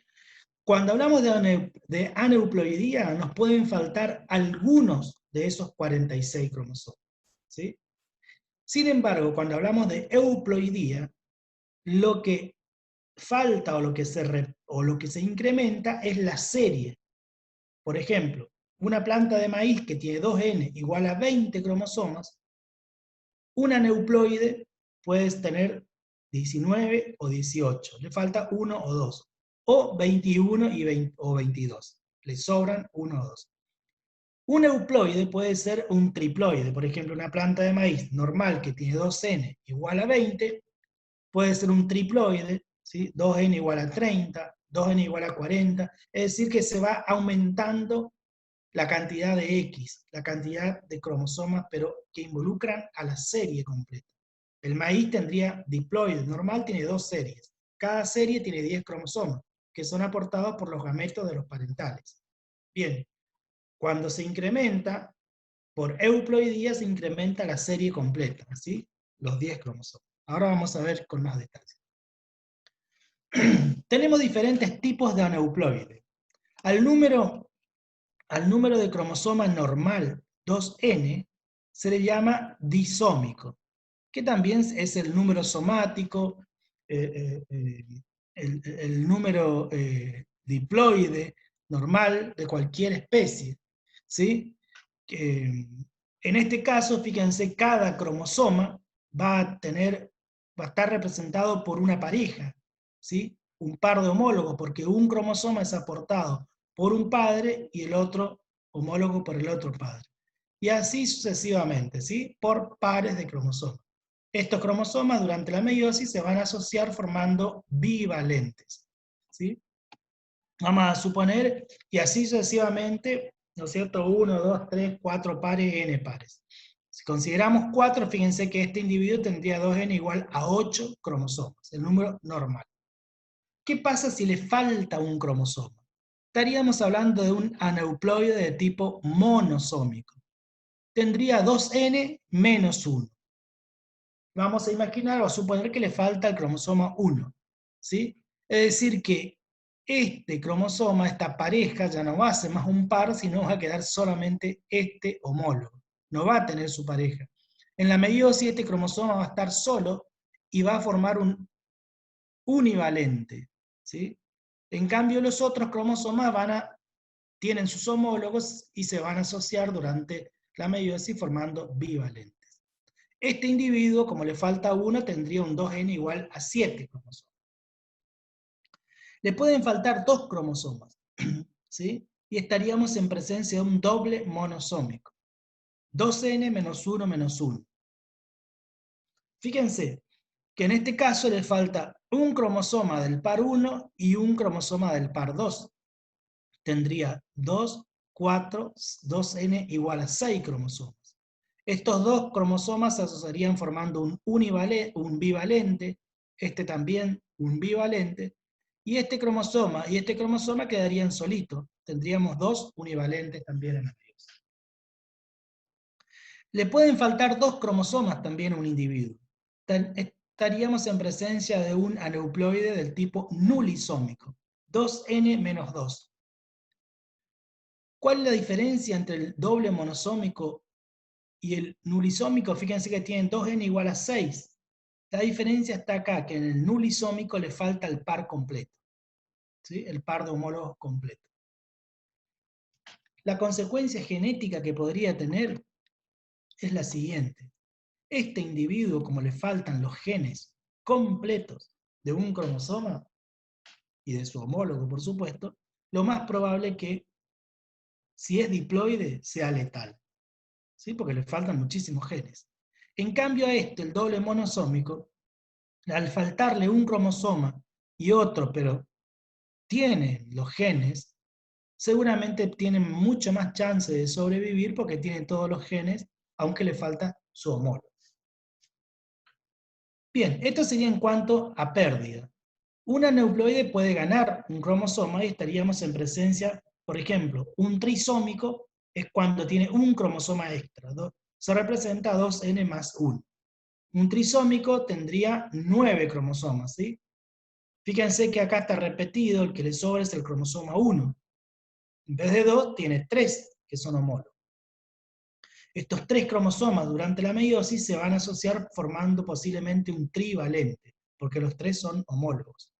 cuando hablamos de aneuploidía, nos pueden faltar algunos de esos 46 cromosomas, ¿sí? Sin embargo, cuando hablamos de euploidía, lo que falta o lo que se incrementa es la serie. Por ejemplo, una planta de maíz que tiene 2n igual a 20 cromosomas, un aneuploide puede tener 19 o 18, le falta 1 o 2, o 21 o 22, le sobran 1 o 2. Un euploide puede ser un triploide, por ejemplo, una planta de maíz normal que tiene 2n igual a 20, puede ser un triploide, ¿sí? 2n igual a 30, 2n igual a 40, es decir que se va aumentando la cantidad de X, la cantidad de cromosomas, pero que involucran a la serie completa. El maíz tendría diploide normal, tiene dos series. Cada serie tiene 10 cromosomas, que son aportados por los gametos de los parentales. Bien, cuando se incrementa, por euploidía se incrementa la serie completa, ¿sí? Los 10 cromosomas. Ahora vamos a ver con más detalles. Tenemos diferentes tipos de aneuploide. Al número de cromosoma normal 2n se le llama disómico, que también es el número somático, el número diploide normal de cualquier especie, ¿sí? En este caso, fíjense, cada cromosoma va a estar representado por una pareja, ¿sí? Un par de homólogos, porque un cromosoma es aportado por un padre y el otro homólogo por el otro padre. Y así sucesivamente, ¿sí? Por pares de cromosomas. Estos cromosomas durante la meiosis se van a asociar formando bivalentes. ¿sí? Vamos a suponer, y así sucesivamente, ¿no es cierto? 1, 2, 3, 4 pares, n pares. Si consideramos 4, fíjense que este individuo tendría 2n igual a 8 cromosomas, el número normal. ¿Qué pasa si le falta un cromosoma? Estaríamos hablando de un aneuploide de tipo monosómico. Tendría 2n menos 1. Vamos a imaginar o a suponer que le falta el cromosoma 1, ¿sí? Es decir que este cromosoma, esta pareja, ya no va a ser más un par, sino va a quedar solamente este homólogo. No va a tener su pareja. En la meiosis este cromosoma va a estar solo y va a formar un univalente, ¿sí? En cambio los otros cromosomas tienen sus homólogos y se van a asociar durante la meiosis formando bivalentes. Este individuo, como le falta uno, tendría un 2n igual a 7 cromosomas. Le pueden faltar 2 cromosomas, ¿sí? Y estaríamos en presencia de un doble monosómico. 2n menos 1 menos 1. Fíjense que en este caso le falta un cromosoma del par 1 y un cromosoma del par 2. Tendría 2, 4, 2n igual a 6 cromosomas. Estos 2 cromosomas se asociarían formando un bivalente, este también un bivalente, y este cromosoma quedarían solitos. Tendríamos 2 univalentes también en la meiosis. Le pueden faltar 2 cromosomas también a un individuo. Estaríamos en presencia de un aneuploide del tipo nulisómico, 2n menos 2. ¿Cuál es la diferencia entre el doble monosómico y el nulisómico? Fíjense que tienen 2n igual a 6. La diferencia está acá, que en el nulisómico le falta el par completo, ¿sí? El par de homólogos completo. La consecuencia genética que podría tener es la siguiente. Este individuo, como le faltan los genes completos de un cromosoma y de su homólogo, por supuesto, lo más probable es que, si es diploide, sea letal, ¿sí? Porque le faltan muchísimos genes. En cambio a este, el doble monosómico, al faltarle un cromosoma y otro, pero tiene los genes, seguramente tiene mucho más chance de sobrevivir porque tiene todos los genes, aunque le falta su homólogo. Bien, esto sería en cuanto a pérdida. Un aneuploide puede ganar un cromosoma y estaríamos en presencia, por ejemplo, un trisómico es cuando tiene un cromosoma extra, se representa 2n más 1. Un trisómico tendría 9 cromosomas, ¿sí? Fíjense que acá está repetido, el que le sobra es el cromosoma 1. En vez de 2, tiene 3, que son homólogos. Estos 3 cromosomas durante la meiosis se van a asociar formando posiblemente un trivalente, porque los 3 son homólogos.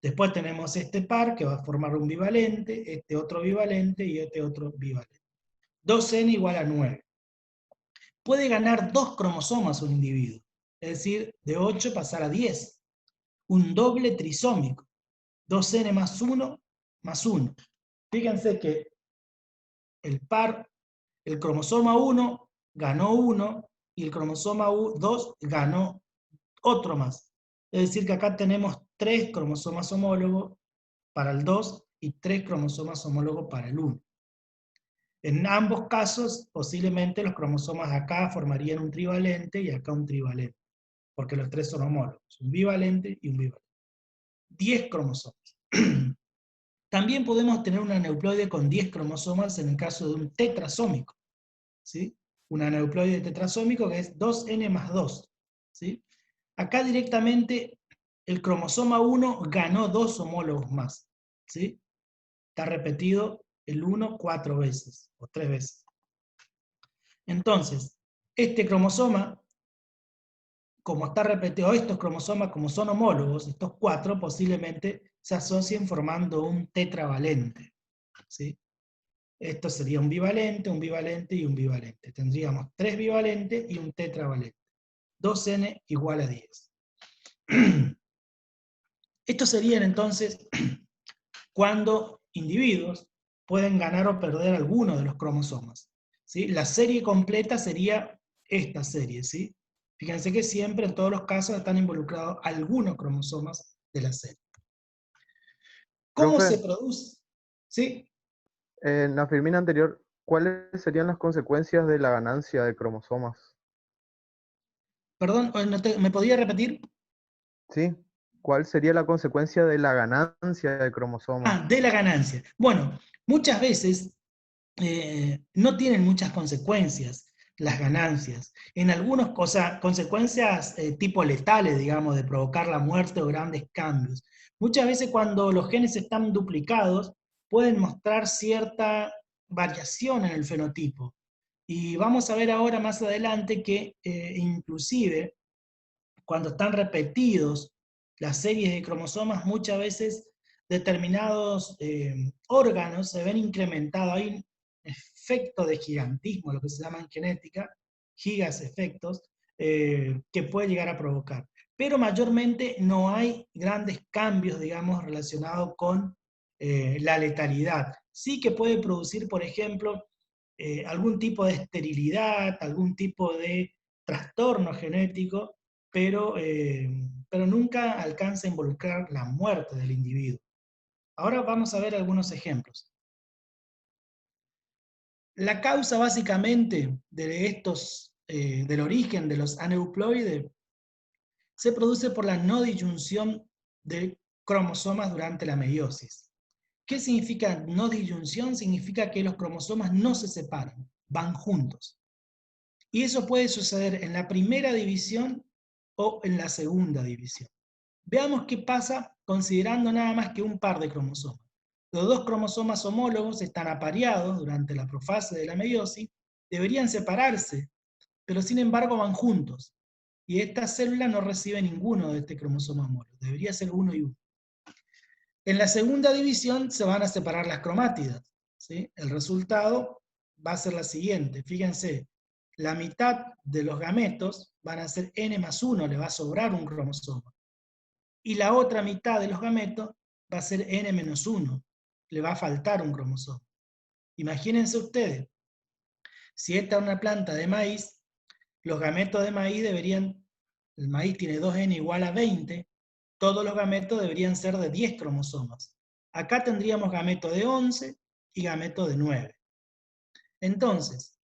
Después tenemos este par que va a formar un bivalente, este otro bivalente y este otro bivalente. 2n igual a 9. Puede ganar 2 cromosomas un individuo, es decir, de 8 pasar a 10. Un doble trisómico, 2n más 1 más 1. Fíjense que el cromosoma 1 ganó 1 y el cromosoma 2 ganó otro más. Es decir, que acá tenemos 3 cromosomas homólogos para el 2 y 3 cromosomas homólogos para el 1. En ambos casos, posiblemente los cromosomas acá formarían un trivalente y acá un trivalente, porque los 3 son homólogos, un bivalente y un bivalente. 10 cromosomas. También podemos tener un aneuploide con 10 cromosomas en el caso de un tetrasómico, ¿sí? Un aneuploide tetrasómico que es 2n más 2, ¿sí? Acá directamente el cromosoma 1 ganó 2 homólogos más, ¿sí? Está repetido el 1 4 veces, o 3 veces. Entonces, este cromosoma, como está repetido, estos cromosomas como son homólogos, estos 4 posiblemente se asocien formando un tetravalente, ¿sí? Esto sería un bivalente y un bivalente. Tendríamos 3 bivalentes y un tetravalente. 2n igual a 10. Estos serían entonces cuando individuos pueden ganar o perder alguno de los cromosomas, ¿sí? La serie completa sería esta serie, ¿sí? Fíjense que siempre en todos los casos están involucrados algunos cromosomas de la serie. ¿Cómo Profe, se produce? ¿Sí? en la filmina anterior, ¿cuáles serían las consecuencias de la ganancia de cromosomas? Perdón, ¿me podría repetir? ¿Sí? ¿Cuál sería la consecuencia de la ganancia de cromosomas? Ah, de la ganancia. Bueno, muchas veces no tienen muchas consecuencias las ganancias. En algunas cosas, consecuencias tipo letales, digamos, de provocar la muerte o grandes cambios. Muchas veces cuando los genes están duplicados, pueden mostrar cierta variación en el fenotipo. Y vamos a ver ahora más adelante que inclusive cuando están repetidos las series de cromosomas, muchas veces determinados órganos se ven incrementados. Hay un efecto de gigantismo, lo que se llama en genética, gigas efectos, que puede llegar a provocar. Pero mayormente no hay grandes cambios, digamos, relacionados con la letalidad. Sí que puede producir, por ejemplo, algún tipo de esterilidad, algún tipo de trastorno genético, pero nunca alcanza a involucrar la muerte del individuo. Ahora vamos a ver algunos ejemplos. La causa básicamente de del origen de los aneuploides se produce por la no disyunción de cromosomas durante la meiosis. ¿Qué significa no disyunción? Significa que los cromosomas no se separan, van juntos. Y eso puede suceder en la primera división o en la segunda división. Veamos qué pasa considerando nada más que un par de cromosomas. Los dos cromosomas homólogos están apareados durante la profase de la meiosis, deberían separarse, pero sin embargo van juntos. Y esta célula no recibe ninguno de este cromosoma homólogo, debería ser uno y uno. En la segunda división se van a separar las cromátidas, ¿sí? El resultado va a ser la siguiente, fíjense, la mitad de los gametos van a ser N más 1, le va a sobrar un cromosoma. Y la otra mitad de los gametos va a ser N menos 1, le va a faltar un cromosoma. Imagínense ustedes, si esta es una planta de maíz, los gametos de maíz deberían, el maíz tiene 2N igual a 20, todos los gametos deberían ser de 10 cromosomas. Acá tendríamos gameto de 11 y gameto de 9. Entonces,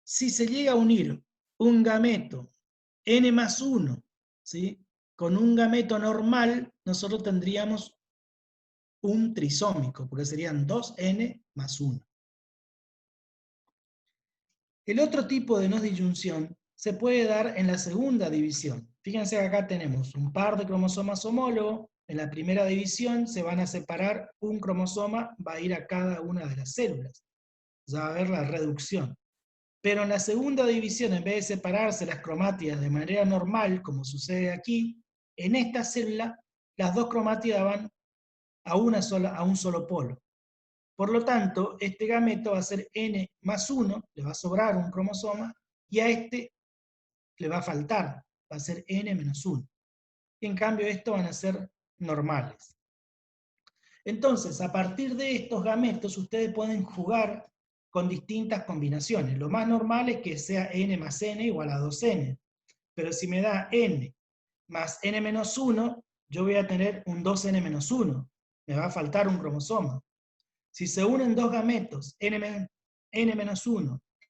si se llega a unir un gameto N más 1, ¿sí?, con un gameto normal, nosotros tendríamos un trisómico, porque serían 2N más 1. El otro tipo de no disyunción se puede dar en la segunda división. Fíjense que acá tenemos un par de cromosomas homólogos. En la primera división se van a separar un cromosoma, va a ir a cada una de las células. Ya va a haber la reducción. Pero en la segunda división, en vez de separarse las cromátidas de manera normal, como sucede aquí, en esta célula las dos cromátidas van a un solo polo. Por lo tanto, este gameto va a ser N más 1, le va a sobrar un cromosoma, y a este le va a faltar, va a ser N menos 1. Y en cambio estos van a ser normales. Entonces, a partir de estos gametos, ustedes pueden jugar con distintas combinaciones. Lo más normal es que sea N más N igual a 2N. Pero si me da N más N menos 1, yo voy a tener un 2N menos 1. Me va a faltar un cromosoma. Si se unen dos gametos, n-1,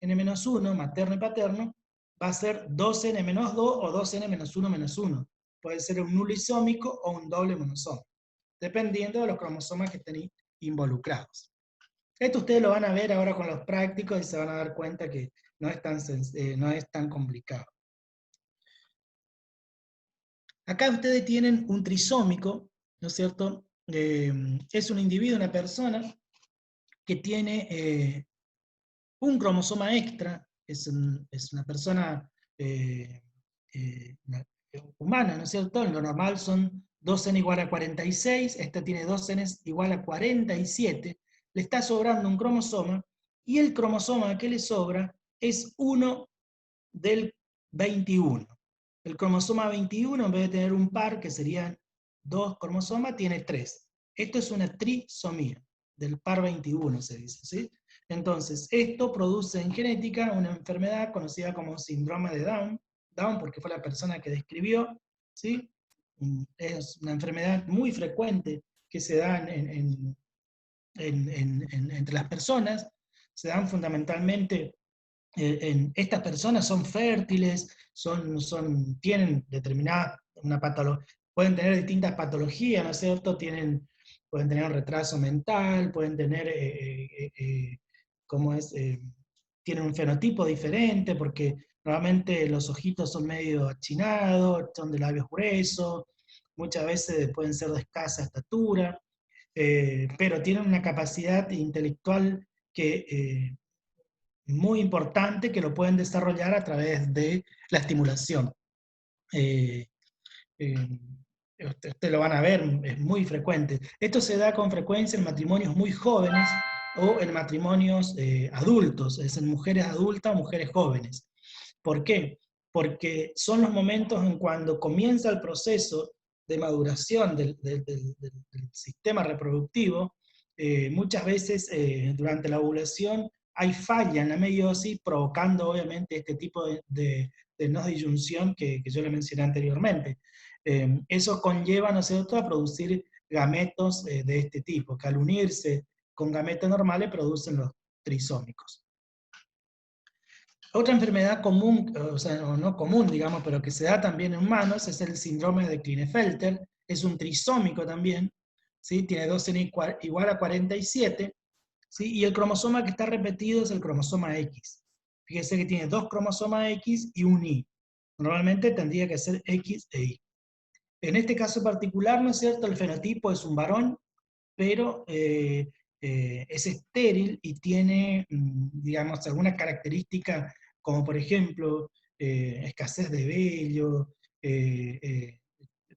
n-1, materno y paterno, va a ser 2n menos 2 o 2n menos 1 menos 1. Puede ser un nulo isómico o un doble monosómico, dependiendo de los cromosomas que estén involucrados. Esto ustedes lo van a ver ahora con los prácticos y se van a dar cuenta que no es tan complicado. Acá ustedes tienen un trisómico, ¿no es cierto? Es un individuo, una persona, que tiene un cromosoma extra, es una persona eh, eh, humana, ¿no es cierto? Lo normal son 2n igual a 46, esta tiene 2n igual a 47, le está sobrando un cromosoma, y el cromosoma que le sobra es 1 del 21. El cromosoma 21, en vez de tener un par, que serían 2 cromosomas, tiene 3. Esto es una trisomía, del par 21 se dice, ¿sí? Entonces, esto produce en genética una enfermedad conocida como síndrome de Down porque fue la persona que describió, ¿sí? Es una enfermedad muy frecuente que se dan entre las personas, se dan fundamentalmente estas personas son fértiles, tienen determinada una patología, pueden tener distintas patologías, ¿no es cierto? Pueden tener un retraso mental, pueden tener, ¿cómo es? Tienen un fenotipo diferente, porque normalmente los ojitos son medio achinados, son de labios gruesos, muchas veces pueden ser de escasa estatura, pero tienen una capacidad intelectual que muy importante que lo pueden desarrollar a través de la estimulación. Eh, eh, Ustedes lo van a ver, es muy frecuente. Esto se da con frecuencia en matrimonios muy jóvenes o en matrimonios adultos, es en mujeres adultas o mujeres jóvenes. ¿Por qué? Porque son los momentos en cuando comienza el proceso de maduración del sistema reproductivo. Muchas veces durante la ovulación hay falla en la meiosis, provocando obviamente este tipo de no disyunción que yo le mencioné anteriormente. Eso conlleva, ¿no es cierto?, a producir gametos de este tipo, que al unirse con gametos normales producen los trisómicos. Otra enfermedad común, o sea, no común, digamos, pero que se da también en humanos, es el síndrome de Klinefelter, es un trisómico también, ¿sí? Tiene 2N igual a 47, ¿sí? Y el cromosoma que está repetido es el cromosoma X. Fíjese que tiene 2 cromosomas X y un Y. Normalmente tendría que ser X e Y. En este caso particular, ¿no es cierto?, el fenotipo es un varón, pero es estéril y tiene, digamos, alguna característica como por ejemplo escasez de vello,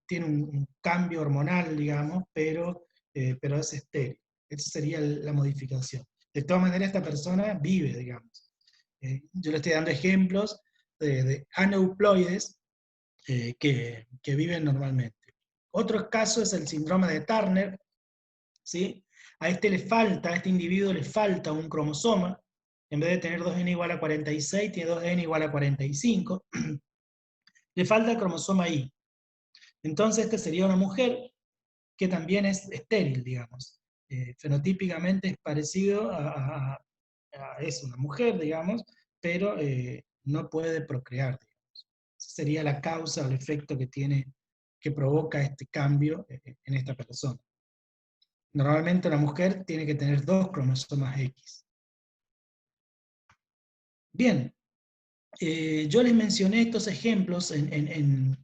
tiene un cambio hormonal, digamos, pero es estéril. Esa sería la modificación. De todas maneras, esta persona vive, digamos. Yo le estoy dando ejemplos de aneuploides que viven normalmente. Otro caso es el síndrome de Turner, ¿sí? A este individuo le falta un cromosoma, en vez de tener 2N igual a 46, tiene 2N igual a 45, le falta el cromosoma Y. Entonces, esta sería una mujer que también es estéril, digamos. Fenotípicamente es parecido es una mujer, digamos, pero no puede procrear, digamos. Esa sería la causa o el efecto que provoca este cambio en esta persona. Normalmente una mujer tiene que tener 2 cromosomas X. Bien, yo les mencioné estos ejemplos en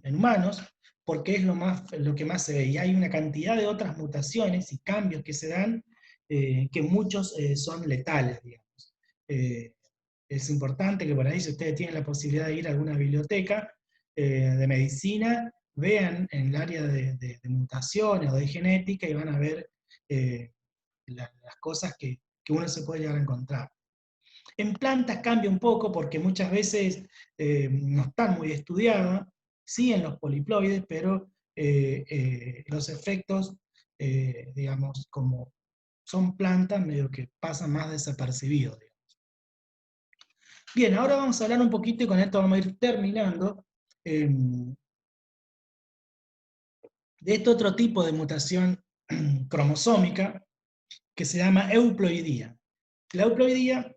humanos porque es lo que más se ve. Y hay una cantidad de otras mutaciones y cambios que se dan que muchos son letales, digamos. Es importante que por ahí, si ustedes tienen la posibilidad de ir a alguna biblioteca de medicina, vean en el área de mutaciones o de genética y van a ver las cosas que uno se puede llegar a encontrar. En plantas cambia un poco porque muchas veces no están muy estudiadas, sí en los poliploides, pero los efectos, digamos, como son plantas, medio que pasan más desapercibidos. Bien, ahora vamos a hablar un poquito, y con esto vamos a ir terminando, de este otro tipo de mutación cromosómica que se llama euploidía. La euploidía,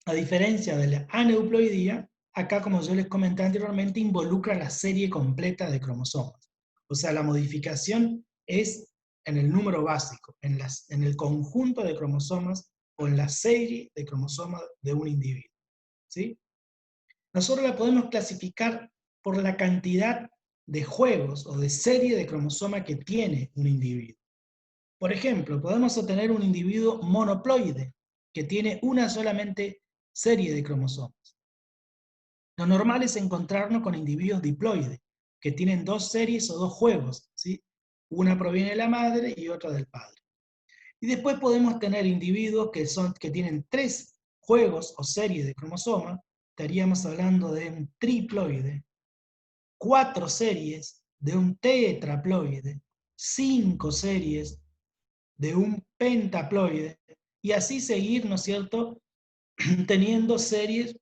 a diferencia de la aneuploidía, acá, como yo les comenté anteriormente, involucra la serie completa de cromosomas. O sea, la modificación es en el número básico, en el conjunto de cromosomas o en la serie de cromosomas de un individuo. ¿Sí? Nosotros la podemos clasificar por la cantidad de juegos o de serie de cromosomas que tiene un individuo. Por ejemplo, podemos obtener un individuo monoploide, que tiene una solamente serie de cromosomas. Lo normal es encontrarnos con individuos diploides, que tienen 2 series o 2 juegos, ¿sí? Una proviene de la madre y otra del padre. Y después podemos tener individuos que tienen 3 juegos o series de cromosomas, estaríamos hablando de un triploide, 4 series de un tetraploide, 5 series de un pentaploide, y así seguir, ¿no es cierto?, teniendo series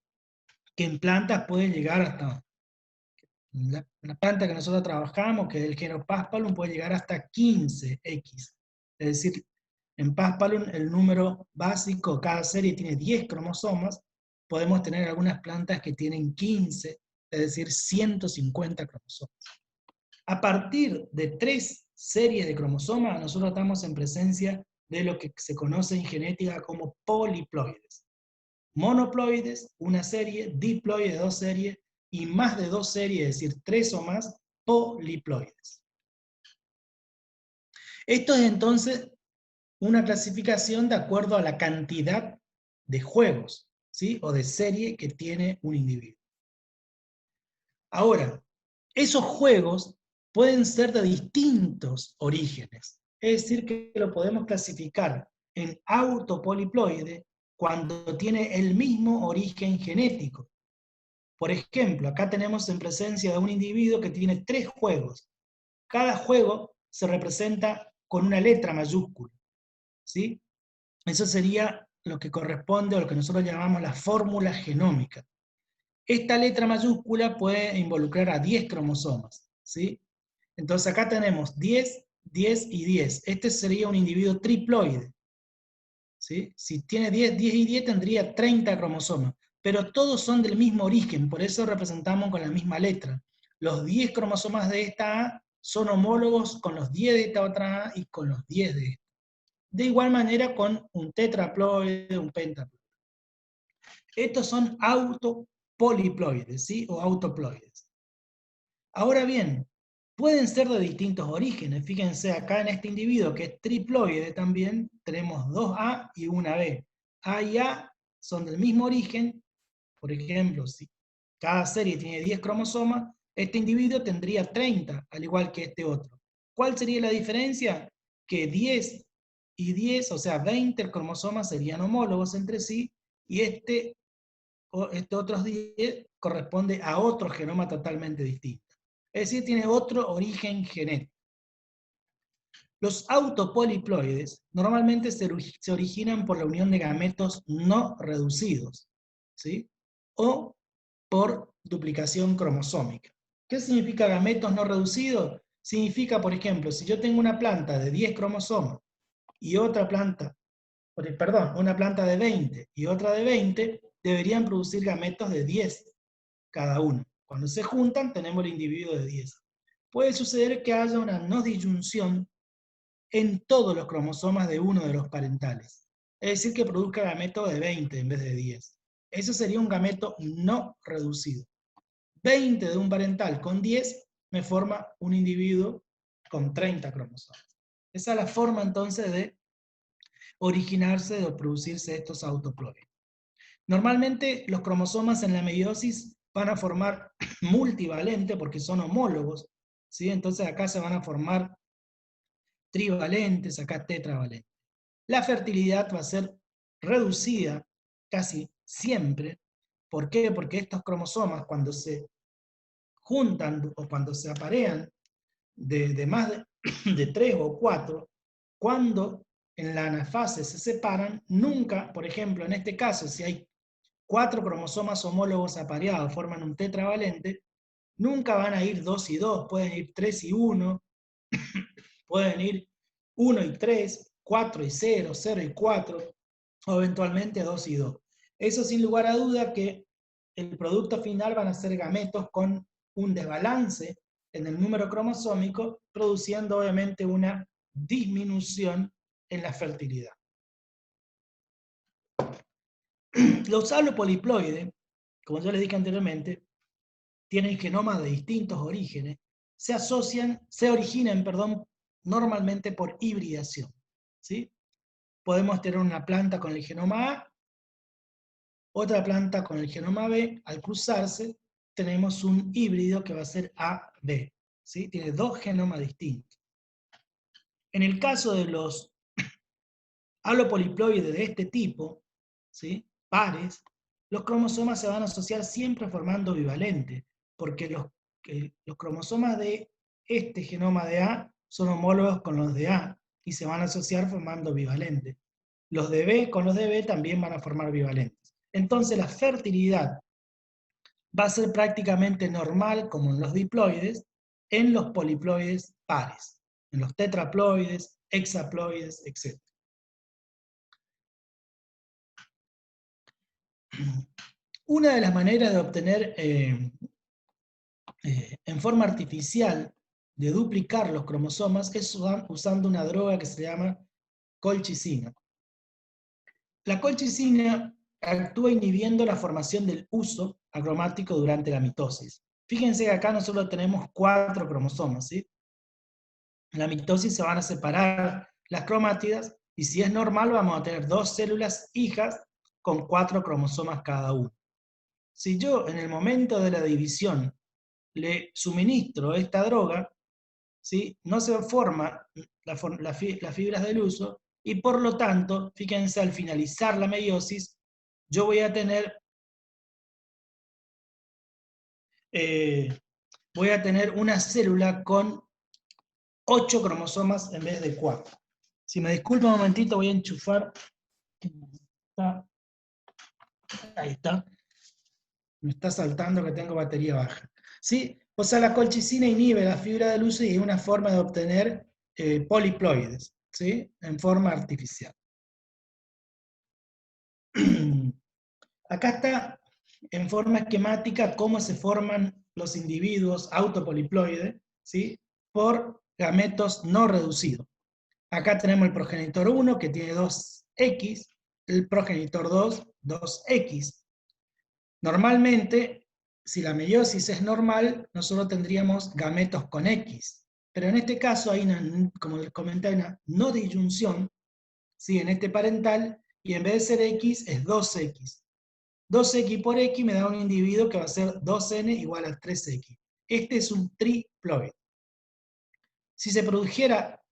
que en plantas pueden llegar hasta la planta que nosotros trabajamos, que es el género Paspalum, puede llegar hasta 15X. Es decir, en Paspalum el número básico, cada serie tiene 10 cromosomas, podemos tener algunas plantas que tienen 15, es decir, 150 cromosomas. A partir de 3 series de cromosomas, nosotros estamos en presencia de lo que se conoce en genética como poliploides. Monoploides, una serie; diploides, 2 series; y más de 2 series, es decir, 3 o más, poliploides. Esto es entonces una clasificación de acuerdo a la cantidad de juegos, ¿sí? O de serie que tiene un individuo. Ahora, esos juegos pueden ser de distintos orígenes, es decir, que lo podemos clasificar en autopoliploide cuando tiene el mismo origen genético. Por ejemplo, acá tenemos en presencia de un individuo que tiene 3 juegos. Cada juego se representa con una letra mayúscula, ¿sí? Eso sería lo que corresponde a lo que nosotros llamamos la fórmula genómica. Esta letra mayúscula puede involucrar a 10 cromosomas, ¿sí? Entonces acá tenemos 10, 10 y 10. Este sería un individuo triploide, ¿sí? Si tiene 10, 10 y 10 tendría 30 cromosomas, pero todos son del mismo origen, por eso representamos con la misma letra. Los 10 cromosomas de esta A son homólogos con los 10 de esta otra A y con los 10 de esta. De igual manera con un tetraploide, un pentaploide. Estos son autopoliploides, ¿sí? O autoploides. Ahora bien, pueden ser de distintos orígenes. Fíjense acá en este individuo que es triploide también, tenemos 2 A y una B. A y A son del mismo origen. Por ejemplo, si cada serie tiene 10 cromosomas, este individuo tendría 30, al igual que este otro. ¿Cuál sería la diferencia? Que 10 y 10, o sea, 20 cromosomas serían homólogos entre sí, y este otros 10 corresponde a otro genoma totalmente distinto. Es decir, tiene otro origen genético. Los autopoliploides normalmente se originan por la unión de gametos no reducidos, ¿sí? O por duplicación cromosómica. ¿Qué significa gametos no reducidos? Significa, por ejemplo, si yo tengo una planta de 10 cromosomas y otra planta, perdón, una planta de 20 y otra de 20, deberían producir gametos de 10 cada uno. Cuando se juntan tenemos el individuo de 10. Puede suceder que haya una no disyunción en todos los cromosomas de uno de los parentales. Es decir, que produzca gameto de 20 en vez de 10. Eso sería un gameto no reducido. 20 de un parental con 10 me forma un individuo con 30 cromosomas. Esa es la forma entonces de originarse, de producirse estos autoploides. Normalmente los cromosomas en la meiosis van a formar multivalente porque son homólogos, ¿sí? Entonces acá se van a formar trivalentes, acá tetravalentes. La fertilidad va a ser reducida casi siempre. ¿Por qué? Porque estos cromosomas cuando se juntan o cuando se aparean de más de 3 o 4, cuando en la anafase se separan, nunca, por ejemplo, en este caso, si hay 4 cromosomas homólogos apareados, forman un tetravalente, nunca van a ir 2 y 2, pueden ir 3 y 1, pueden ir 1 y 3, 4 y 0, 0 y 4, o eventualmente 2 y 2. Eso sin lugar a duda que el producto final van a ser gametos con un desbalance en el número cromosómico, produciendo obviamente una disminución en la fertilidad. Los halopoliploides, como yo les dije anteriormente, tienen genomas de distintos orígenes, se originan, normalmente por hibridación, ¿sí? Podemos tener una planta con el genoma A, otra planta con el genoma B, al cruzarse tenemos un híbrido que va a ser AB, ¿sí? Tiene 2 genomas distintos. En el caso de los halopoliploides de este tipo, ¿sí? Pares, los cromosomas se van a asociar siempre formando bivalentes, porque los cromosomas de este genoma de A son homólogos con los de A y se van a asociar formando bivalentes. Los de B con los de B también van a formar bivalentes. Entonces la fertilidad va a ser prácticamente normal, como en los diploides, en los poliploides pares, en los tetraploides, hexaploides, etc. Una de las maneras de obtener en forma artificial de duplicar los cromosomas es usando una droga que se llama colchicina. La colchicina actúa inhibiendo la formación del uso acromático durante la mitosis. Fíjense que acá nosotros tenemos 4 cromosomas, ¿sí? En la mitosis se van a separar las cromátidas y si es normal vamos a tener 2 células hijas con 4 cromosomas cada uno. Si yo en el momento de la división le suministro esta droga, ¿sí? No se forman las fibras del uso y por lo tanto, fíjense, al finalizar la meiosis, yo voy a tener una célula con 8 cromosomas en vez de 4. Si me disculpa un momentito, voy a enchufar. Ahí está. Me está saltando que tengo batería baja. ¿Sí? O sea, la colchicina inhibe la fibra del uso y es una forma de obtener poliploides, ¿sí? En forma artificial. Acá está en forma esquemática cómo se forman los individuos autopoliploides, ¿sí? Por gametos no reducidos. Acá tenemos el progenitor 1 que tiene 2X, el progenitor 2, 2X. Normalmente, si la meiosis es normal, nosotros tendríamos gametos con X. Pero en este caso hay como les comenté, una no disyunción, ¿sí? En este parental, y en vez de ser X es 2X. 2X por X me da un individuo que va a ser 2N igual a 3X. Este es un triploide. Si se produjera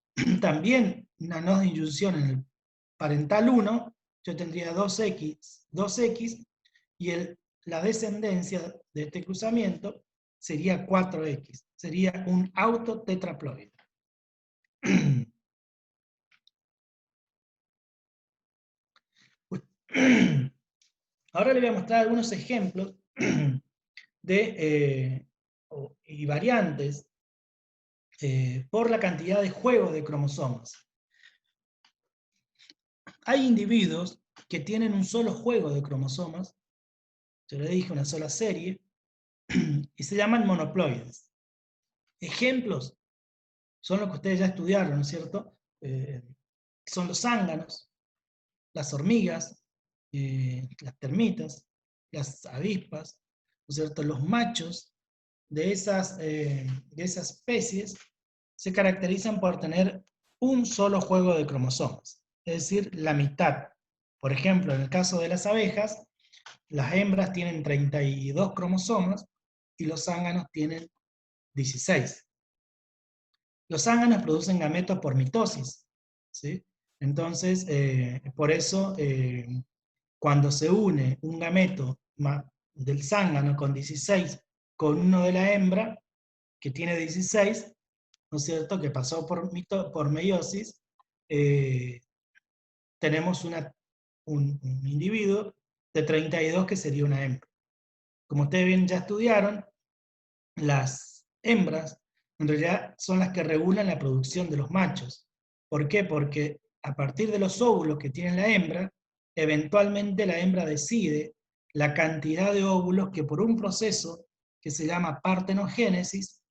también una no disyunción en el parental 1, yo tendría 2X, y la descendencia de este cruzamiento sería 4X. Sería un autotetraploide. Ahora le voy a mostrar algunos ejemplos y variantes por la cantidad de juegos de cromosomas. Hay individuos que tienen un solo juego de cromosomas, yo le dije una sola serie, y se llaman monoploides. Ejemplos son los que ustedes ya estudiaron, ¿no es cierto? Son los zánganos, las hormigas, las termitas, las avispas, ¿no es cierto? Los machos de esas especies se caracterizan por tener un solo juego de cromosomas, es decir, la mitad. Por ejemplo, en el caso de las abejas, las hembras tienen 32 cromosomas y los zánganos tienen 16. Los zánganos producen gametos por mitosis, ¿sí? Entonces, por eso, cuando se une un gameto del zángano con 16 con uno de la hembra, que tiene 16, ¿no es cierto?, que pasó por meiosis, tenemos un individuo de 32 que sería una hembra. Como ustedes bien ya estudiaron, las hembras en realidad son las que regulan la producción de los machos. ¿Por qué? Porque a partir de los óvulos que tiene la hembra, eventualmente la hembra decide la cantidad de óvulos que por un proceso que se llama partenogénesis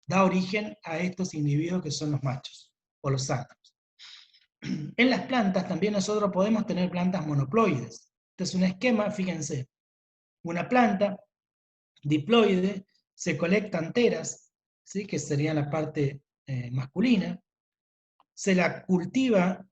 da origen a estos individuos que son los machos o los zánganos. En las plantas también nosotros podemos tener plantas monoploides. Este es un esquema, fíjense, una planta diploide se colecta enteras, ¿sí? Que sería la parte masculina, se la cultiva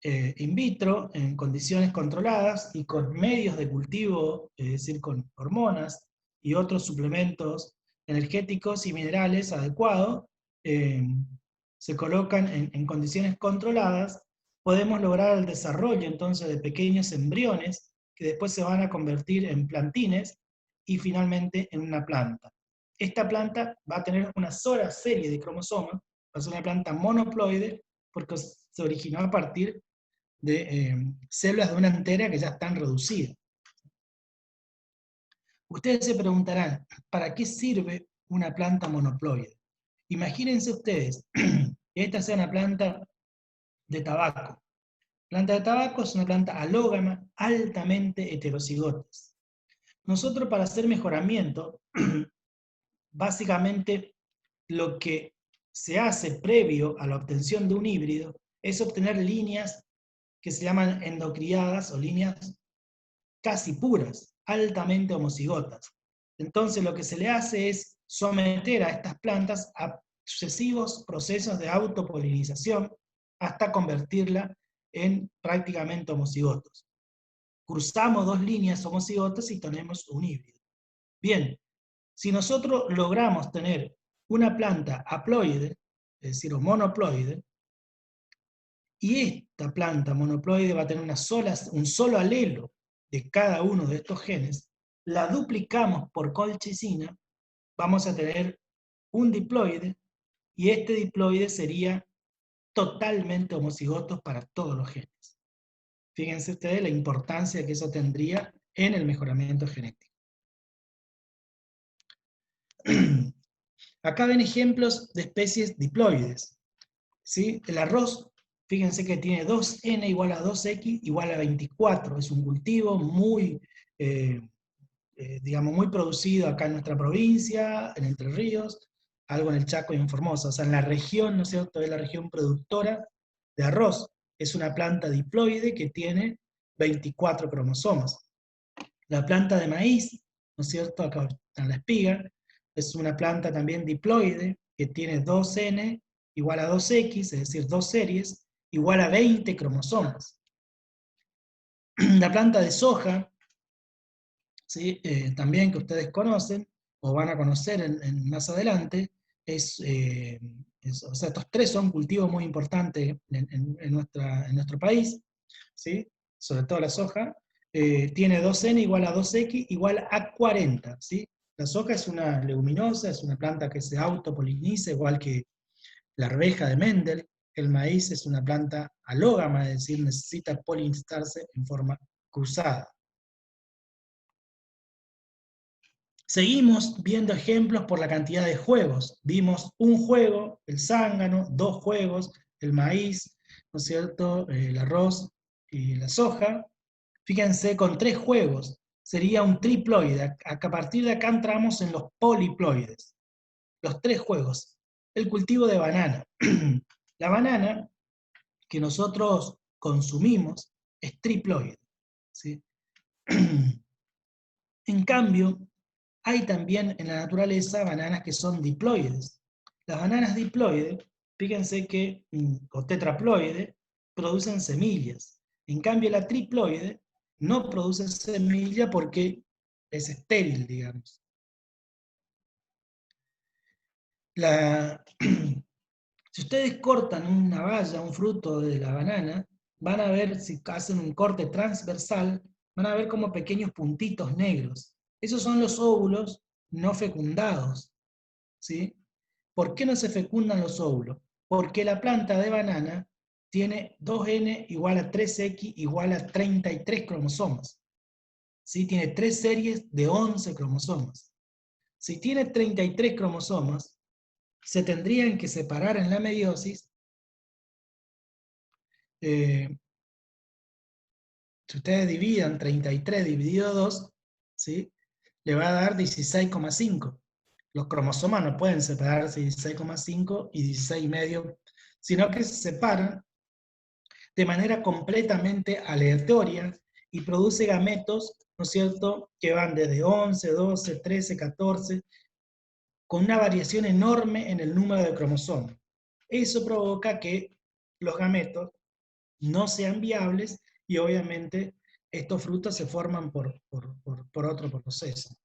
in vitro en condiciones controladas y con medios de cultivo, es decir, con hormonas y otros suplementos energéticos y minerales adecuados, se colocan en condiciones controladas, podemos lograr el desarrollo entonces de pequeños embriones que después se van a convertir en plantines y finalmente en una planta. Esta planta va a tener una sola serie de cromosomas, va a ser una planta monoploide porque se originó a partir de células de una antera que ya están reducidas. Ustedes se preguntarán, ¿para qué sirve una planta monoploide? Imagínense ustedes que esta sea una planta de tabaco. Planta de tabaco es una planta alógama altamente heterocigotas. Nosotros para hacer mejoramiento, básicamente lo que se hace previo a la obtención de un híbrido es obtener líneas que se llaman endocriadas o líneas casi puras, altamente homocigotas. Entonces lo que se le hace es someter a estas plantas a sucesivos procesos de autopolinización hasta convertirla en prácticamente homocigotos. Cruzamos dos líneas homocigotas y tenemos un híbrido. Bien, si nosotros logramos tener una planta haploide, es decir, o monoploide, y esta planta monoploide va a tener un solo alelo de cada uno de estos genes, la duplicamos por colchicina, vamos a tener un diploide, y este diploide sería totalmente homocigoto para todos los genes. Fíjense ustedes la importancia que eso tendría en el mejoramiento genético. Acá ven ejemplos de especies diploides. ¿Sí? El arroz, fíjense que tiene 2n igual a 2x igual a 24. Es un cultivo muy, digamos, muy producido acá en nuestra provincia, en Entre Ríos, algo en el Chaco y en Formosa. O sea, en la región, ¿no es cierto?, es la región productora de arroz. Es una planta diploide que tiene 24 cromosomas. La planta de maíz, ¿no es cierto?, acá en la espiga, es una planta también diploide que tiene 2n igual a 2x, es decir, 2 series, igual a 20 cromosomas. La planta de soja, ¿sí? También que ustedes conocen, o van a conocer más adelante, o sea, estos tres son cultivos muy importantes en nuestro país, ¿sí? Sobre todo la soja, tiene 2n igual a 2x igual a 40, ¿sí? La soja es una leguminosa, es una planta que se autopoliniza, igual que la arveja de Mendel. El maíz es una planta alógama, es decir, necesita polinizarse en forma cruzada. Seguimos viendo ejemplos por la cantidad de juegos. Vimos un juego, el zángano, 2 juegos, el maíz, ¿no es cierto?, el arroz y la soja. Fíjense, con 3 juegos sería un triploide. A partir de acá entramos en los poliploides. Los 3 juegos. El cultivo de banana. La banana que nosotros consumimos es triploide, ¿sí? En cambio, hay también en la naturaleza bananas que son diploides. Las bananas diploides, fíjense que, o tetraploide, producen semillas. En cambio, la triploide no produce semilla porque es estéril, digamos. Si ustedes cortan una baya, un fruto de la banana, van a ver, si hacen un corte transversal, van a ver como pequeños puntitos negros. Esos son los óvulos no fecundados, ¿sí? ¿Por qué no se fecundan los óvulos? Porque la planta de banana tiene 2n igual a 3x igual a 33 cromosomas. ¿Sí? Tiene 3 series de 11 cromosomas. Si tiene 33 cromosomas, se tendrían que separar en la meiosis. Si ustedes dividan 33 dividido 2, ¿sí?, le va a dar 16,5. Los cromosomas no pueden separarse 16,5 y 16,5, sino que se separan de manera completamente aleatoria y produce gametos, ¿no es cierto?, que van desde 11, 12, 13, 14, con una variación enorme en el número de cromosomas. Eso provoca que los gametos no sean viables y obviamente estos frutos se forman por otro proceso.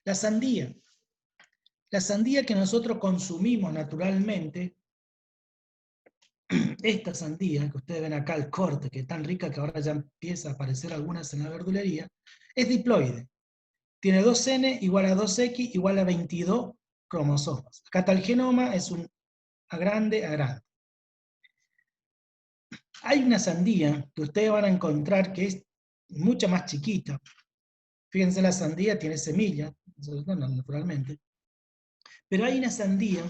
La sandía. La sandía que nosotros consumimos naturalmente, esta sandía, que ustedes ven acá el corte, que es tan rica que ahora ya empieza a aparecer algunas en la verdulería, es diploide. Tiene 2n igual a 2x igual a 22 cromosomas. Acá está el genoma, es un A grande a grande. Hay una sandía que ustedes van a encontrar que es mucho más chiquita. Fíjense, la sandía tiene semillas, naturalmente. Pero hay una sandía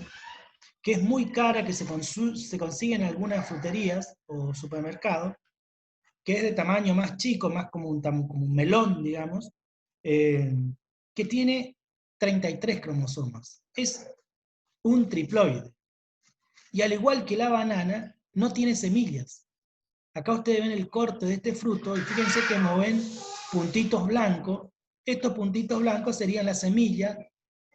que es muy cara, que se consigue en algunas fruterías o supermercados, que es de tamaño más chico, más como un melón, digamos, que tiene 33 cromosomas. Es un triploide. Y al igual que la banana, no tiene semillas. Acá ustedes ven el corte de este fruto y fíjense que como ven puntitos blancos. Estos puntitos blancos serían las semillas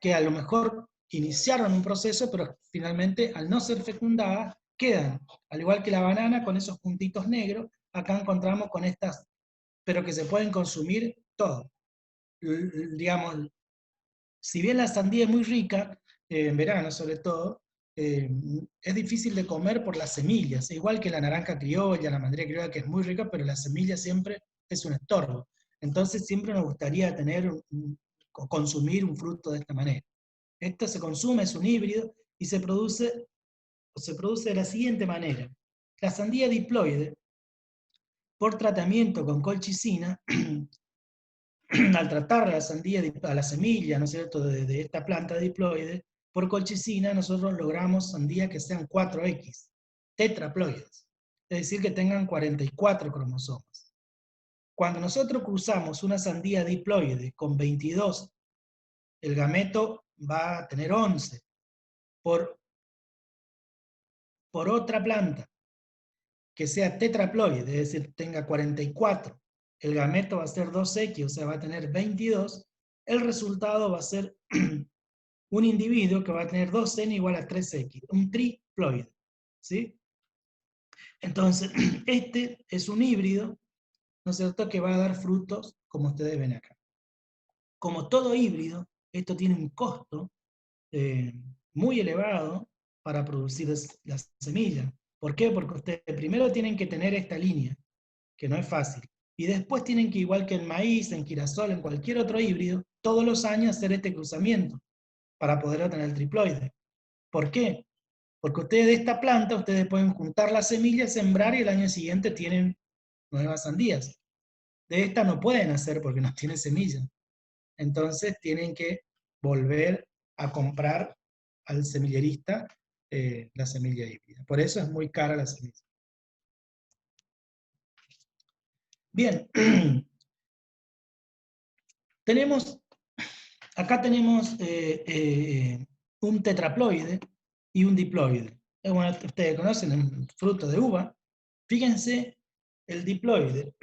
que a lo mejor iniciaron un proceso, pero finalmente al no ser fecundadas quedan. Al igual que la banana, con esos puntitos negros, acá encontramos con estas, pero que se pueden consumir todo. Digamos, si bien la sandía es muy rica, en verano sobre todo, es difícil de comer por las semillas, igual que la naranja criolla, la mandarina criolla, que es muy rica, pero la semilla siempre es un estorbo. Entonces siempre nos gustaría tener consumir un fruto de esta manera. Esto se consume, es un híbrido, y se produce de la siguiente manera. La sandía diploide, por tratamiento con colchicina, al tratar a la sandía, a la semilla, ¿no es cierto?, de esta planta diploide, por colchicina nosotros logramos sandías que sean 4X, tetraploides, es decir, que tengan 44 cromosomas. Cuando nosotros cruzamos una sandía diploide con 22, el gameto va a tener 11. Por otra planta que sea tetraploide, es decir, tenga 44, el gameto va a ser 2X, o sea, va a tener 22, el resultado va a ser un individuo que va a tener 2N igual a 3X, un triploide, ¿sí? Entonces, este es un híbrido, ¿no es cierto?, que va a dar frutos, como ustedes ven acá. Como todo híbrido, esto tiene un costo muy elevado para producir las semillas. ¿Por qué? Porque ustedes primero tienen que tener esta línea, que no es fácil, y después tienen que, igual que en maíz, en girasol, en cualquier otro híbrido, todos los años hacer este cruzamiento para poder obtener el triploide. ¿Por qué? Porque ustedes de esta planta, ustedes pueden juntar las semillas, sembrar y el año siguiente tienen nuevas sandías. De esta no pueden hacer porque no tiene semillas. Entonces tienen que volver a comprar al semillerista la semilla híbrida. Por eso es muy cara la semilla. Bien. Acá tenemos un tetraploide y un diploide. Bueno, ustedes conocen el fruto de uva. Fíjense el diploide,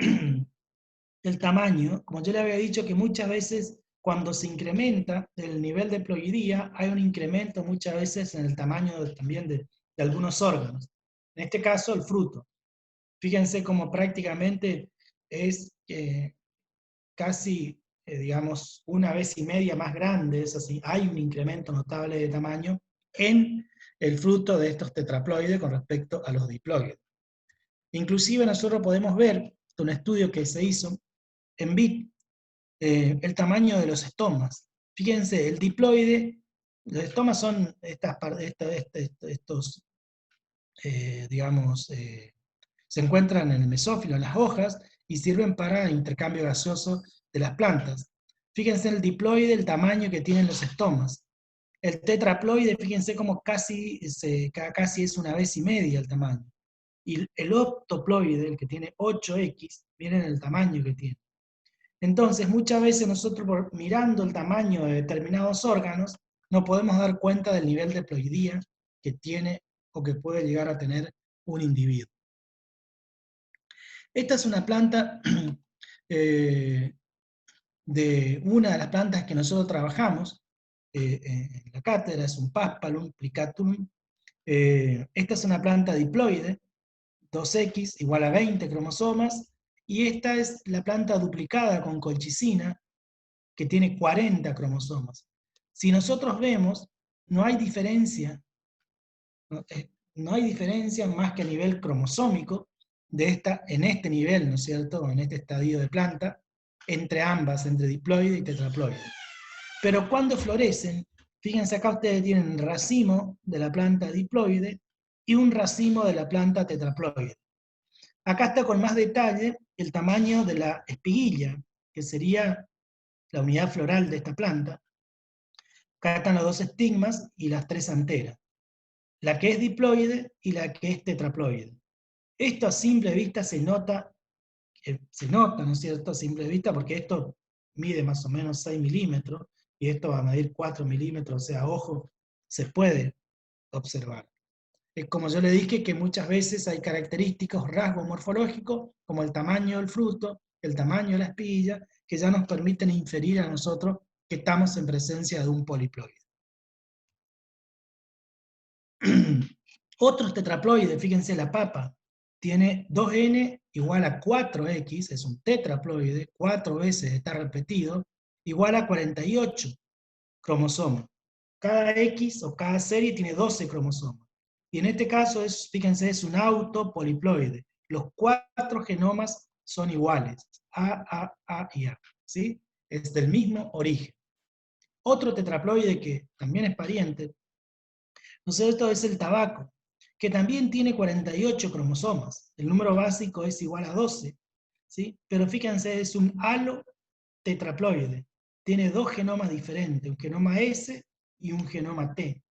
el tamaño, como yo le había dicho, que muchas veces cuando se incrementa el nivel de ploidía, hay un incremento muchas veces en el tamaño también de algunos órganos. En este caso, el fruto. Fíjense cómo prácticamente es casi, digamos, 1,5 veces más grande, es así, hay un incremento notable de tamaño en el fruto de estos tetraploides con respecto a los diploides. Inclusive nosotros podemos ver, en un estudio que se hizo en vid, el tamaño de los estomas. Fíjense, el diploide, los estomas son estos, digamos, se encuentran en el mesófilo, en las hojas, y sirven para intercambio gaseoso de las plantas. Fíjense el diploide, el tamaño que tienen los estomas. El tetraploide, fíjense como casi es 1,5 veces el tamaño. Y el octoploide, el que tiene 8X, miren el tamaño que tiene. Entonces, muchas veces nosotros mirando el tamaño de determinados órganos, no podemos dar cuenta del nivel de ploidía que tiene o que puede llegar a tener un individuo. Esta es una planta de una de las plantas que nosotros trabajamos en la cátedra, es un Paspalum plicatum. Esta es una planta diploide, 2X igual a 20 cromosomas, y esta es la planta duplicada con colchicina, que tiene 40 cromosomas. Si nosotros vemos, no hay diferencia, no hay diferencia más que a nivel cromosómico en este nivel, ¿no es cierto?, en este estadio de planta, entre ambas, entre diploide y tetraploide. Pero cuando florecen, fíjense acá ustedes tienen un racimo de la planta diploide y un racimo de la planta tetraploide. Acá está con más detalle el tamaño de la espiguilla, que sería la unidad floral de esta planta. Acá están los dos estigmas y las tres anteras. La que es diploide y la que es tetraploide. Esto a simple vista se nota, ¿no es cierto? A simple vista, porque esto mide más o menos 6 milímetros, y esto va a medir 4 milímetros, o sea, a ojo, se puede observar. Es como yo le dije, que muchas veces hay característicos, rasgos morfológicos, como el tamaño del fruto, el tamaño de la espiguilla, que ya nos permiten inferir a nosotros que estamos en presencia de un poliploide. Otros tetraploides, fíjense, la papa, tiene 2n igual a 4x, es un tetraploide, 4 veces está repetido, igual a 48 cromosomas. Cada X o cada serie tiene 12 cromosomas. Y en este caso, fíjense, es un autopoliploide. Los 4 genomas son iguales, A y A. ¿Sí? Es del mismo origen. Otro tetraploide que también es pariente, ¿no es cierto?, es el tabaco, que también tiene 48 cromosomas. El número básico es igual a 12. ¿Sí? Pero fíjense, es un halotetraploide. Tiene dos genomas diferentes, un genoma S y un genoma T.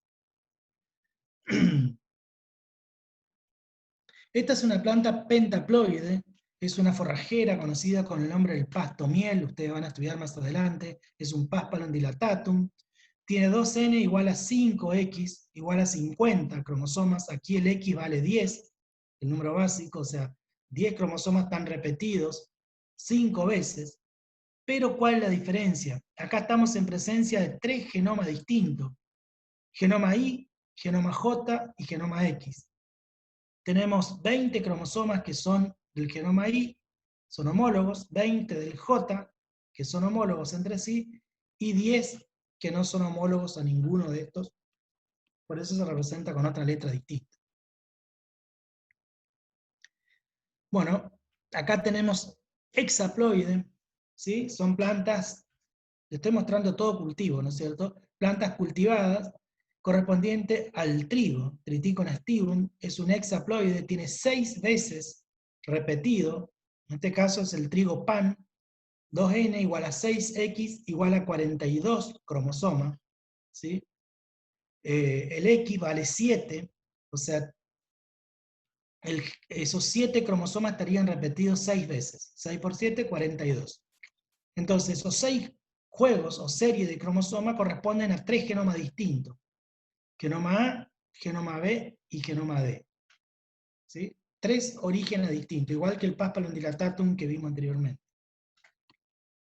Esta es una planta pentaploide, es una forrajera conocida con el nombre del pasto miel, ustedes van a estudiar más adelante, es un Paspalum dilatatum, tiene 2n igual a 5x igual a 50 cromosomas, aquí el x vale 10, el número básico, o sea, 10 cromosomas están repetidos 5 veces, pero ¿cuál es la diferencia? Acá estamos en presencia de 3 genomas distintos, genoma Y, genoma J y genoma X. Tenemos 20 cromosomas que son del genoma Y, son homólogos, 20 del J, que son homólogos entre sí, y 10 que no son homólogos a ninguno de estos, por eso se representa con otra letra distinta. Bueno, acá tenemos hexaploide, ¿sí? Son plantas, le estoy mostrando todo cultivo, ¿no es cierto? Plantas cultivadas, correspondiente al trigo, Triticum aestivum, es un hexaploide, tiene 6 veces repetido, en este caso es el trigo pan, 2n igual a 6x igual a 42 cromosomas, ¿sí? El X vale 7, o sea, esos 7 cromosomas estarían repetidos 6 veces, 6 por 7, 42. Entonces, esos 6 juegos o series de cromosomas corresponden a 3 genomas distintos. Genoma A, genoma B y genoma D. ¿Sí? 3 orígenes distintos, igual que el Paspalum dilatatum que vimos anteriormente.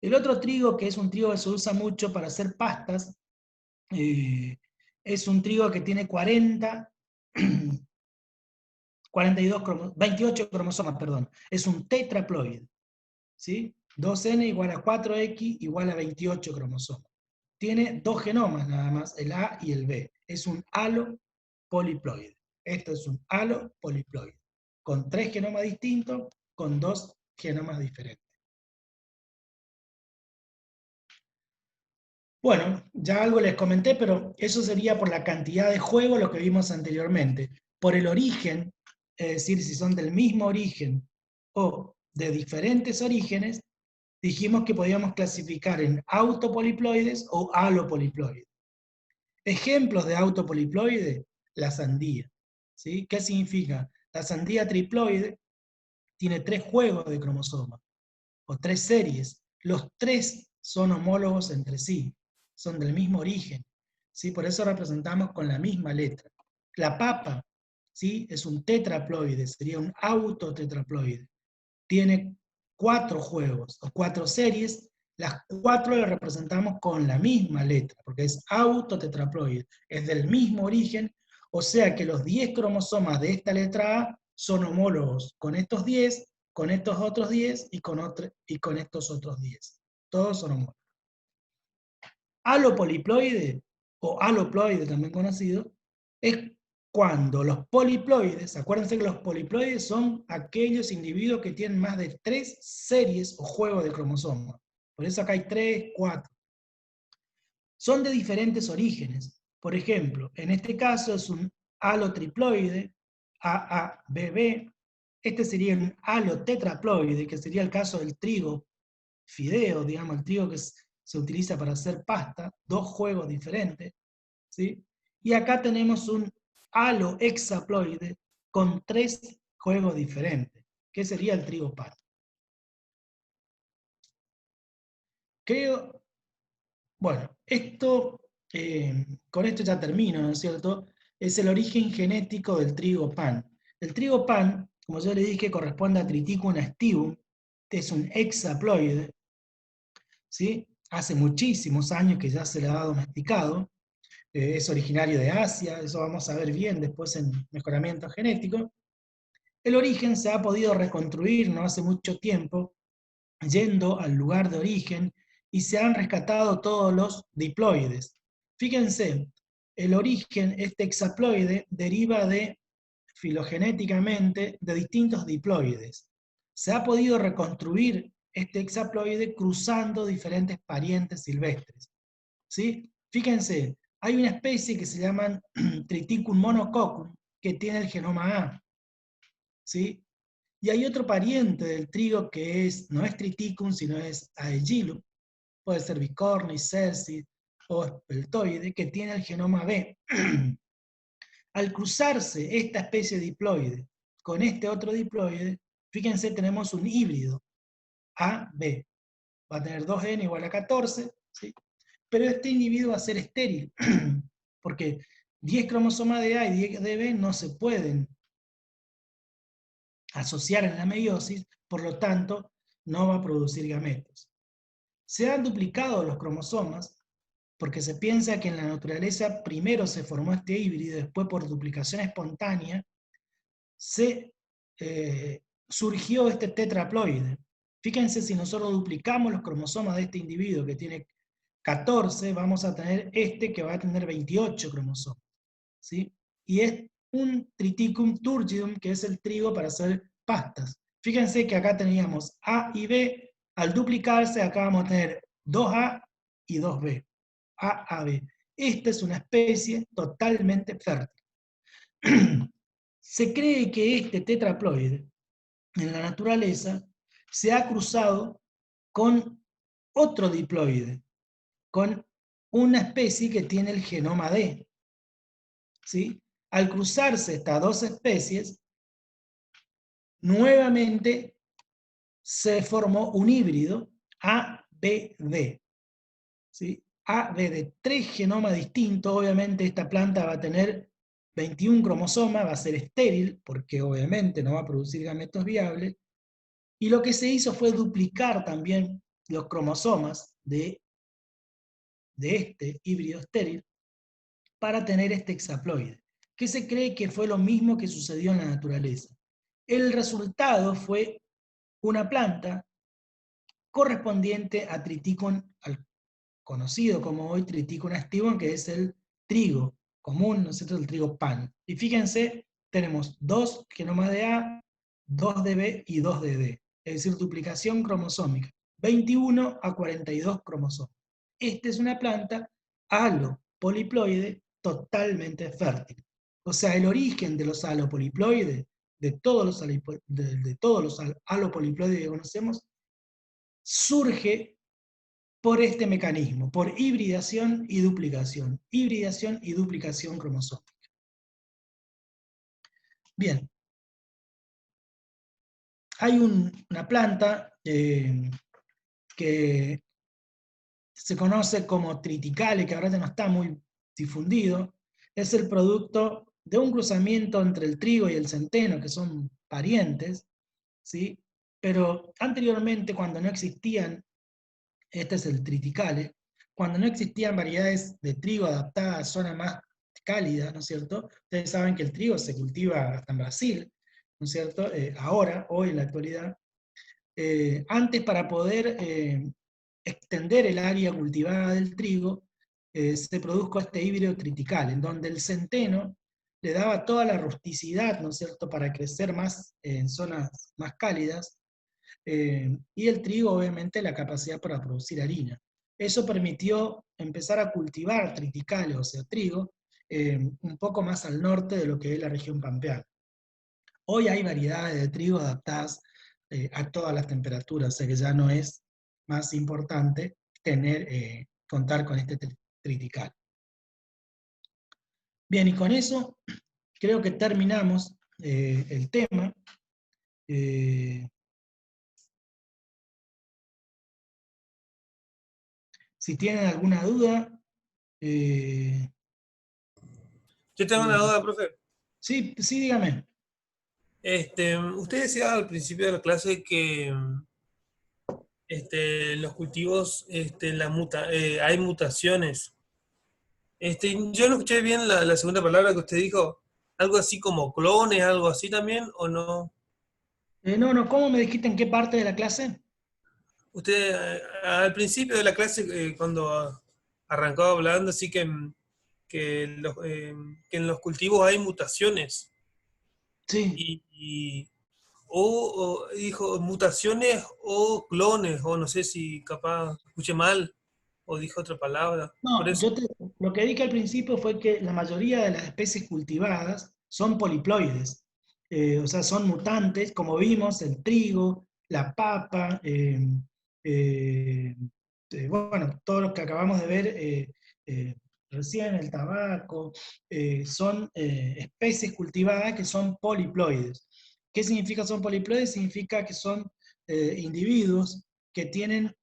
El otro trigo, que es un trigo que se usa mucho para hacer pastas, es un trigo que tiene 28 cromosomas, perdón. Es un tetraploide. ¿Sí? 2n igual a 4x igual a 28 cromosomas. Tiene 2 genomas nada más, el A y el B. Es un halopoliploide. Esto es un halopoliploide. Con 3 genomas distintos, con 2 genomas diferentes. Bueno, ya algo les comenté, pero eso sería por la cantidad de juego, lo que vimos anteriormente. Por el origen, es decir, si son del mismo origen o de diferentes orígenes, dijimos que podíamos clasificar en autopoliploides o halopoliploides. Ejemplos de autopoliploide, la sandía. ¿Sí? ¿Qué significa? La sandía triploide tiene 3 juegos de cromosomas, o 3 series. Los 3 son homólogos entre sí, son del mismo origen. ¿Sí? Por eso representamos con la misma letra. La papa, ¿sí?, es un tetraploide, sería un autotetraploide. Tiene 4 juegos o 4 series, las 4 las representamos con la misma letra, porque es autotetraploide, es del mismo origen, o sea que los 10 cromosomas de esta letra A son homólogos con estos 10, con estos otros 10 y con estos otros 10. Todos son homólogos. Halopoliploide, o haloploide también conocido, es cuando los poliploides, acuérdense que los poliploides son aquellos individuos que tienen más de 3 series o juegos de cromosomas. Por eso acá hay 3, 4. Son de diferentes orígenes. Por ejemplo, en este caso es un halotriploide, AABB, Este sería un halotetraploide, que sería el caso del trigo fideo, digamos, el trigo que se utiliza para hacer pasta, dos juegos diferentes, ¿sí? Y acá tenemos un halohexaploide con tres juegos diferentes, que sería el trigo pan. Creo, bueno, con esto ya termino, ¿no es cierto? Es el origen genético del trigo pan. El trigo pan, como yo le dije, corresponde a Triticum aestivum, es un hexaploide, ¿sí? Hace muchísimos años que ya se le ha domesticado, es originario de Asia, eso vamos a ver bien después en mejoramiento genético. El origen se ha podido reconstruir no hace mucho tiempo, yendo al lugar de origen, y se han rescatado todos los diploides. Fíjense, el origen, este hexaploide, deriva filogenéticamente de distintos diploides. Se ha podido reconstruir este hexaploide cruzando diferentes parientes silvestres, ¿sí? Fíjense, hay una especie que se llama Triticum monococcus, que tiene el genoma A, ¿sí? Y hay otro pariente del trigo que no es Triticum, sino es Aegilum, puede ser Bicornis, Cercis o Speltoide, que tiene el genoma B. Al cruzarse esta especie de diploide con este otro diploide, fíjense, tenemos un híbrido, AB. Va a tener 2N igual a 14, ¿sí? Pero este individuo va a ser estéril, porque 10 cromosomas de A y 10 de B no se pueden asociar en la meiosis, por lo tanto, no va a producir gametos. Se han duplicado los cromosomas porque se piensa que en la naturaleza primero se formó este híbrido y después por duplicación espontánea surgió este tetraploide. Fíjense, si nosotros duplicamos los cromosomas de este individuo que tiene 14, vamos a tener este que va a tener 28 cromosomas, ¿sí? Y es un Triticum turgidum, que es el trigo para hacer pastas. Fíjense que acá teníamos A y B, al duplicarse acá vamos a tener 2A y 2B. A, B. Esta es una especie totalmente fértil. Se cree que este tetraploide en la naturaleza se ha cruzado con otro diploide, con una especie que tiene el genoma D, ¿sí? Al cruzarse estas dos especies, nuevamente se formó un híbrido ABD, ¿sí? ABD, de 3 genomas distintos. Obviamente esta planta va a tener 21 cromosomas, va a ser estéril, porque obviamente no va a producir gametos viables, y lo que se hizo fue duplicar también los cromosomas de este híbrido estéril para tener este hexaploide, que se cree que fue lo mismo que sucedió en la naturaleza. El resultado fue una planta correspondiente a Triticum, al conocido como hoy Triticum aestivum, que es el trigo común, ¿no es cierto?, el trigo pan. Y fíjense, tenemos 2 genomas de A, 2 de B y 2 de D, es decir, duplicación cromosómica, 21 a 42 cromosomas. Esta es una planta halopoliploide totalmente fértil. O sea, el origen de los halopoliploides, de todos los halopoliploides que conocemos, surge por este mecanismo, por hibridación y duplicación cromosómica. Bien, hay una planta que se conoce como triticale, que ahora ya no está muy difundido, es el producto de un cruzamiento entre el trigo y el centeno, que son parientes, ¿sí? Pero anteriormente, cuando no existían, este es el triticale, cuando no existían variedades de trigo adaptadas a zonas más cálidas, ¿no es cierto? Ustedes saben que el trigo se cultiva hasta en Brasil, ¿no es cierto? Ahora, hoy en la actualidad, antes, para poder extender el área cultivada del trigo, se produjo este híbrido triticale, en donde el centeno le daba toda la rusticidad, ¿no es cierto?, para crecer más en zonas más cálidas, y el trigo, obviamente, la capacidad para producir harina. Eso permitió empezar a cultivar triticale, o sea, trigo, un poco más al norte de lo que es la región pampeana. Hoy hay variedades de trigo adaptadas a todas las temperaturas, o sea que ya no es más importante contar con este triticale. Bien, y con eso creo que terminamos el tema. Si tienen alguna duda, Yo tengo una duda, profe. sí, sí, dígame. Usted decía al principio de la clase que los cultivos, hay mutaciones. Yo no escuché bien la segunda palabra que usted dijo. ¿Algo así como clones, algo así también, o no? No, no, ¿cómo me dijiste en qué parte de la clase? Usted al principio de la clase, cuando arrancó hablando, así que en los cultivos hay mutaciones. Sí. O dijo mutaciones o clones, o no sé si capaz escuché mal, o dijo otra palabra. Por No, eso. lo que dije al principio fue que la mayoría de las especies cultivadas son poliploides, o sea, son mutantes, como vimos, el trigo, la papa, bueno, todo lo que acabamos de ver eh, recién, el tabaco, son especies cultivadas que son poliploides. ¿Qué significa son poliploides? Significa que son individuos que tienen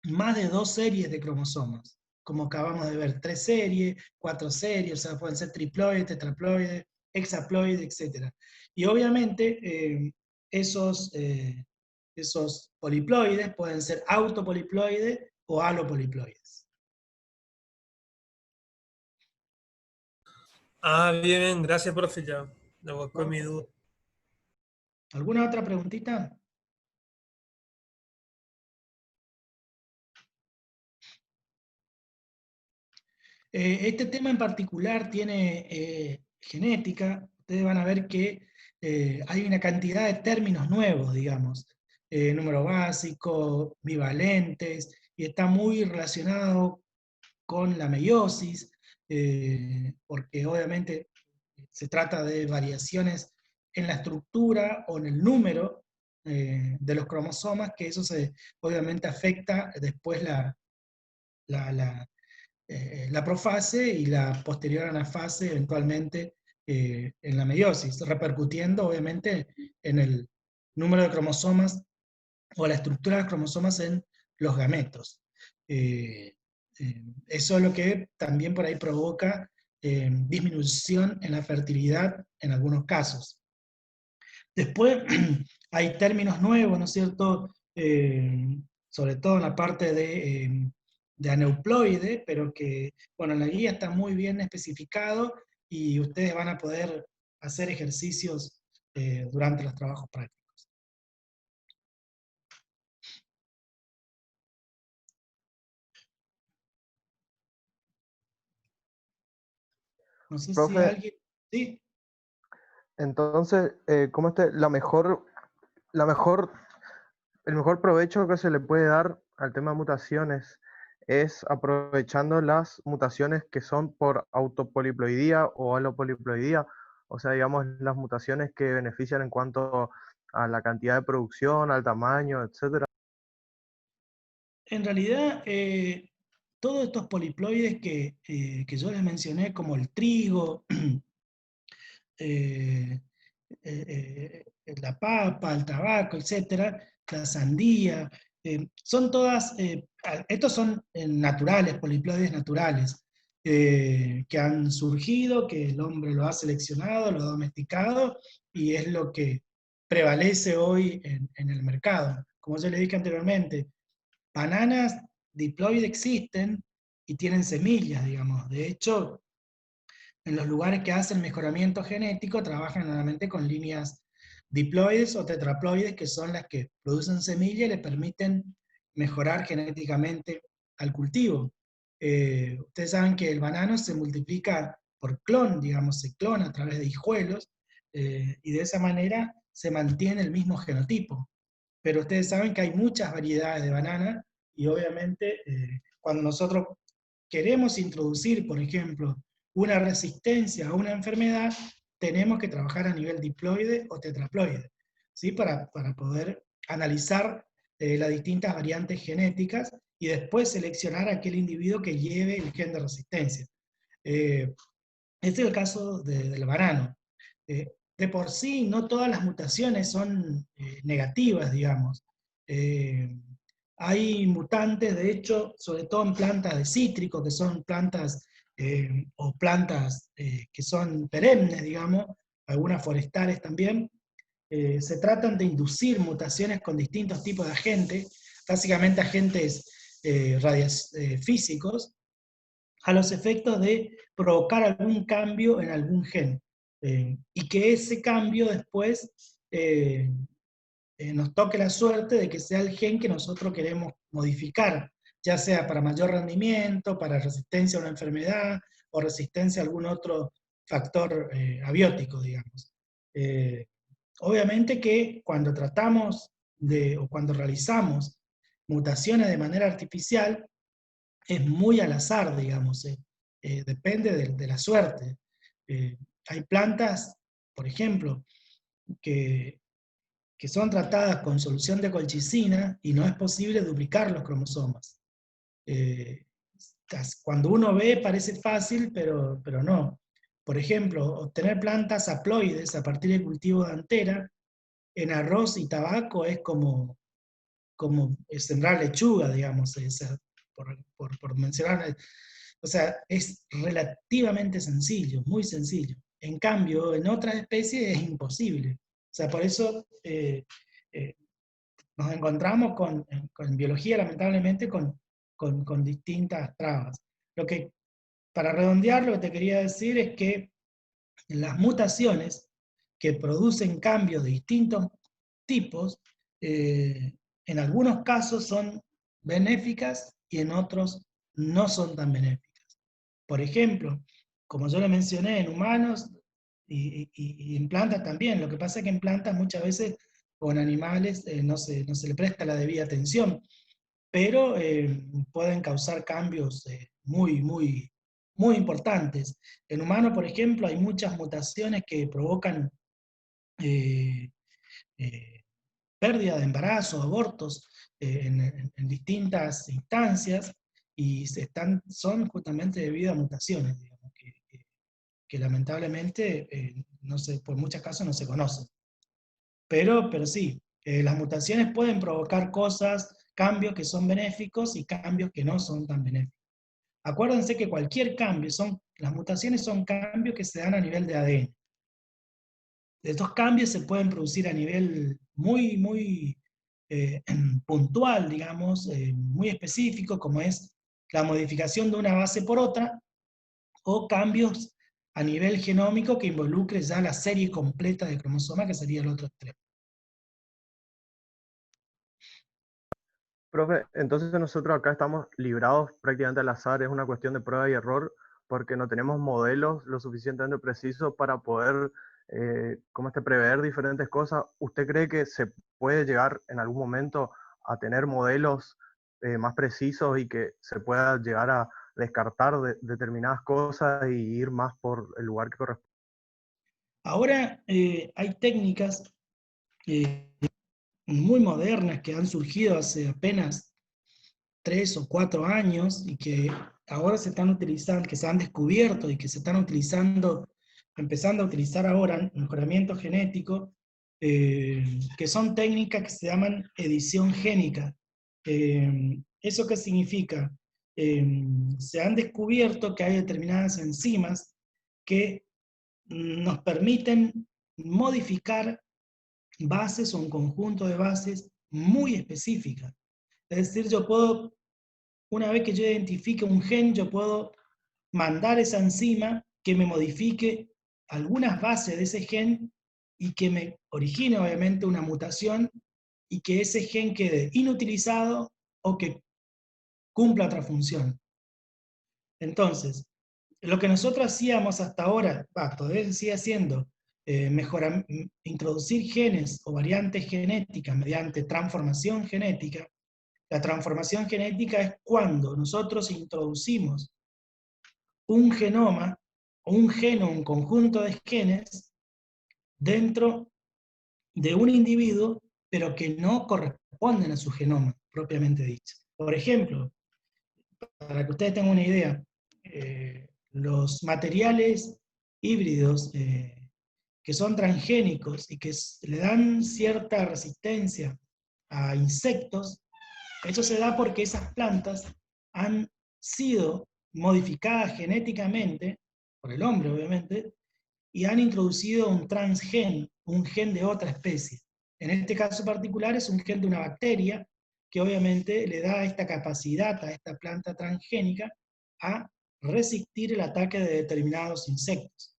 más de 2 series de cromosomas, como acabamos de ver, 3 series, 4 series, o sea, pueden ser triploides, tetraploides, hexaploides, etc. Y obviamente esos poliploides pueden ser autopoliploides o alopoliploides. Ah, bien, bien, gracias, profe, ya. Me buscó ¿No? mi duda. ¿Alguna otra preguntita? Este tema en particular tiene genética. Ustedes van a ver que hay una cantidad de términos nuevos, digamos, número básico, bivalentes, y está muy relacionado con la meiosis, porque obviamente se trata de variaciones en la estructura o en el número de los cromosomas, que eso obviamente afecta después la profase y la posterior anafase eventualmente en la meiosis, repercutiendo obviamente en el número de cromosomas o la estructura de los cromosomas en los gametos. Eso es lo que también por ahí provoca disminución en la fertilidad en algunos casos. Después hay términos nuevos, ¿no es cierto? Sobre todo en la parte de aneuploide, pero que, bueno, en la guía está muy bien especificado y ustedes van a poder hacer ejercicios durante los trabajos prácticos. No sé si Profe, alguien... ¿Sí? entonces, ¿cómo la mejor, el mejor provecho que se le puede dar al tema de mutaciones es aprovechando las mutaciones que son por autopoliploidía o alopoliploidía? O sea, digamos, las mutaciones que benefician en cuanto a la cantidad de producción, al tamaño, etcétera. En realidad, todos estos poliploides que yo les mencioné, como el trigo, eh, la papa, el tabaco, etcétera, la sandía, son todas, estos son naturales, poliploides naturales, que han surgido, que el hombre lo ha seleccionado, lo ha domesticado, y es lo que prevalece hoy en el mercado. Como yo le dije anteriormente, bananas diploides existen y tienen semillas, digamos. De hecho, en los lugares que hacen mejoramiento genético trabajan normalmente con líneas diploides o tetraploides, que son las que producen semilla y le permiten mejorar genéticamente al cultivo. Ustedes saben que el banano se multiplica por clon, digamos, se clona a través de hijuelos, y de esa manera se mantiene el mismo genotipo. Pero ustedes saben que hay muchas variedades de banana y obviamente cuando nosotros queremos introducir, por ejemplo, una resistencia a una enfermedad, tenemos que trabajar a nivel diploide o tetraploide, ¿sí? Para poder analizar las distintas variantes genéticas y después seleccionar a aquel individuo que lleve el gen de resistencia. Este es el caso del banano. De por sí, no todas las mutaciones son negativas, digamos. Hay mutantes, de hecho, sobre todo en plantas de cítrico, que son plantas, o plantas que son perennes, digamos, algunas forestales también, se tratan de inducir mutaciones con distintos tipos de agentes, básicamente agentes físicos, a los efectos de provocar algún cambio en algún gen. Y que ese cambio después nos toque la suerte de que sea el gen que nosotros queremos modificar, ya sea para mayor rendimiento, para resistencia a una enfermedad, o resistencia a algún otro factor abiótico, digamos. Obviamente que cuando tratamos o cuando realizamos mutaciones de manera artificial, es muy al azar, digamos, depende de la suerte. Hay plantas, por ejemplo, que son tratadas con solución de colchicina y no es posible duplicar los cromosomas. Cuando uno ve parece fácil, pero no. Por ejemplo, obtener plantas haploides a partir del cultivo de antera en arroz y tabaco es como sembrar lechuga, digamos, por mencionar. O sea, es relativamente sencillo, muy sencillo. En cambio, en otras especies es imposible. O sea, por eso nos encontramos en biología, lamentablemente, con distintas trabas. Para redondear, lo que te quería decir es que las mutaciones que producen cambios de distintos tipos, en algunos casos son benéficas y en otros no son tan benéficas. Por ejemplo, como yo le mencioné, en humanos y en plantas también. Lo que pasa es que en plantas muchas veces o en animales no se le presta la debida atención, pero pueden causar cambios muy, muy, muy importantes. En humanos, por ejemplo, hay muchas mutaciones que provocan eh, eh, pérdida de embarazo, abortos, en distintas instancias, y son justamente debido a mutaciones, digamos, que lamentablemente por muchos casos no se conocen. Pero sí, las mutaciones pueden provocar cambios que son benéficos y cambios que no son tan benéficos. Acuérdense que cualquier cambio, las mutaciones son cambios que se dan a nivel de ADN. Estos cambios se pueden producir a nivel muy, muy puntual, digamos, muy específico, como es la modificación de una base por otra, o cambios a nivel genómico que involucre ya la serie completa de cromosomas, que sería el otro extremo. Profe, entonces nosotros acá estamos librados prácticamente al azar, es una cuestión de prueba y error, porque no tenemos modelos lo suficientemente precisos para poder prever diferentes cosas. ¿Usted cree que se puede llegar en algún momento a tener modelos más precisos y que se pueda llegar a descartar determinadas cosas y ir más por el lugar que corresponde? Ahora hay técnicas muy modernas que han surgido hace apenas 3 o 4 años y que ahora se están utilizando, que se han descubierto y que se están utilizando, empezando a utilizar ahora en mejoramiento genético, que son técnicas que se llaman edición génica. ¿Eso qué significa? Se han descubierto que hay determinadas enzimas que nos permiten modificar bases o un conjunto de bases muy específicas. Es decir, una vez que yo identifique un gen, yo puedo mandar esa enzima que me modifique algunas bases de ese gen y que me origine obviamente una mutación y que ese gen quede inutilizado o que cumpla otra función. Entonces, lo que nosotros hacíamos hasta ahora, todavía sigue haciendo, introducir genes o variantes genéticas mediante transformación genética. La transformación genética es cuando nosotros introducimos un genoma, o un conjunto de genes, dentro de un individuo, pero que no corresponden a su genoma propiamente dicho. Por ejemplo, para que ustedes tengan una idea, los materiales híbridos que son transgénicos y que le dan cierta resistencia a insectos, eso se da porque esas plantas han sido modificadas genéticamente, por el hombre obviamente, y han introducido un transgen, un gen de otra especie. En este caso particular es un gen de una bacteria que obviamente le da esta capacidad a esta planta transgénica a resistir el ataque de determinados insectos.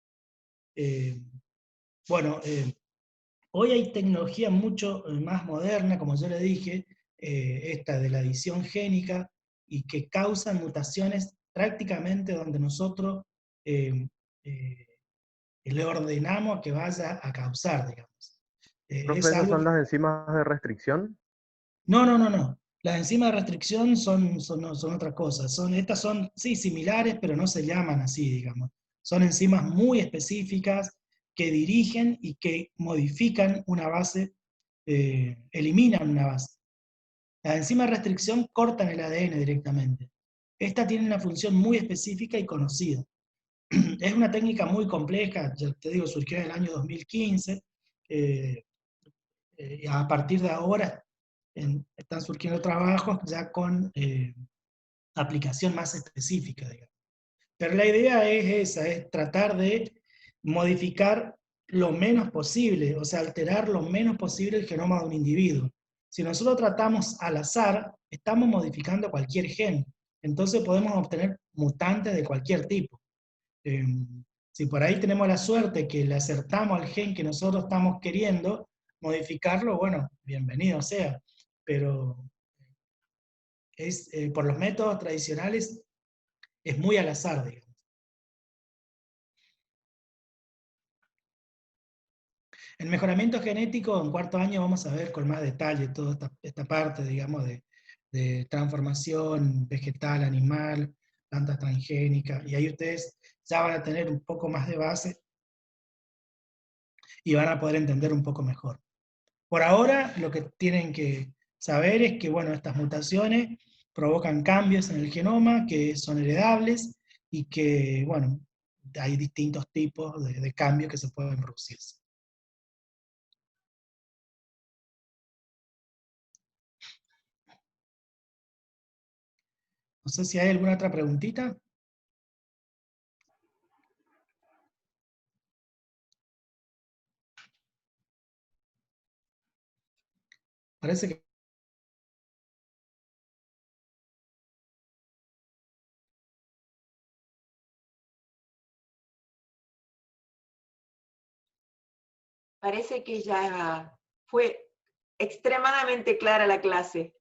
Bueno, hoy hay tecnología mucho más moderna, como yo le dije, esta de la edición génica, y que causan mutaciones prácticamente donde nosotros le ordenamos a que vaya a causar, digamos. Profe, Es ¿esas algo son que... las enzimas de restricción? No, no, no, no. Las enzimas de restricción son otra cosa. Estas son, sí, similares, pero no se llaman así, digamos. Son enzimas muy específicas que dirigen y que modifican una base, eliminan una base. Las enzimas de restricción cortan el ADN directamente. Esta tiene una función muy específica y conocida. Es una técnica muy compleja, ya te digo, surgió en el año 2015, y a partir de ahora están surgiendo trabajos ya con aplicación más específica, digamos. Pero la idea es esa, es tratar de modificar lo menos posible, o sea, alterar lo menos posible el genoma de un individuo. Si nosotros tratamos al azar, estamos modificando cualquier gen, entonces podemos obtener mutantes de cualquier tipo. Eh, si por ahí tenemos la suerte que le acertamos al gen que nosotros estamos queriendo modificarlo, bueno, bienvenido sea, pero por los métodos tradicionales es muy al azar, digamos. El mejoramiento genético, en cuarto año vamos a ver con más detalle toda esta parte, digamos, de transformación vegetal, animal, plantas transgénicas, y ahí ustedes ya van a tener un poco más de base y van a poder entender un poco mejor. Por ahora, lo que tienen que saber es que, bueno, estas mutaciones provocan cambios en el genoma que son heredables y que, bueno, hay distintos tipos de cambios que se pueden producir. No sé si hay alguna otra preguntita. Parece que... Parece que ya fue extremadamente clara la clase.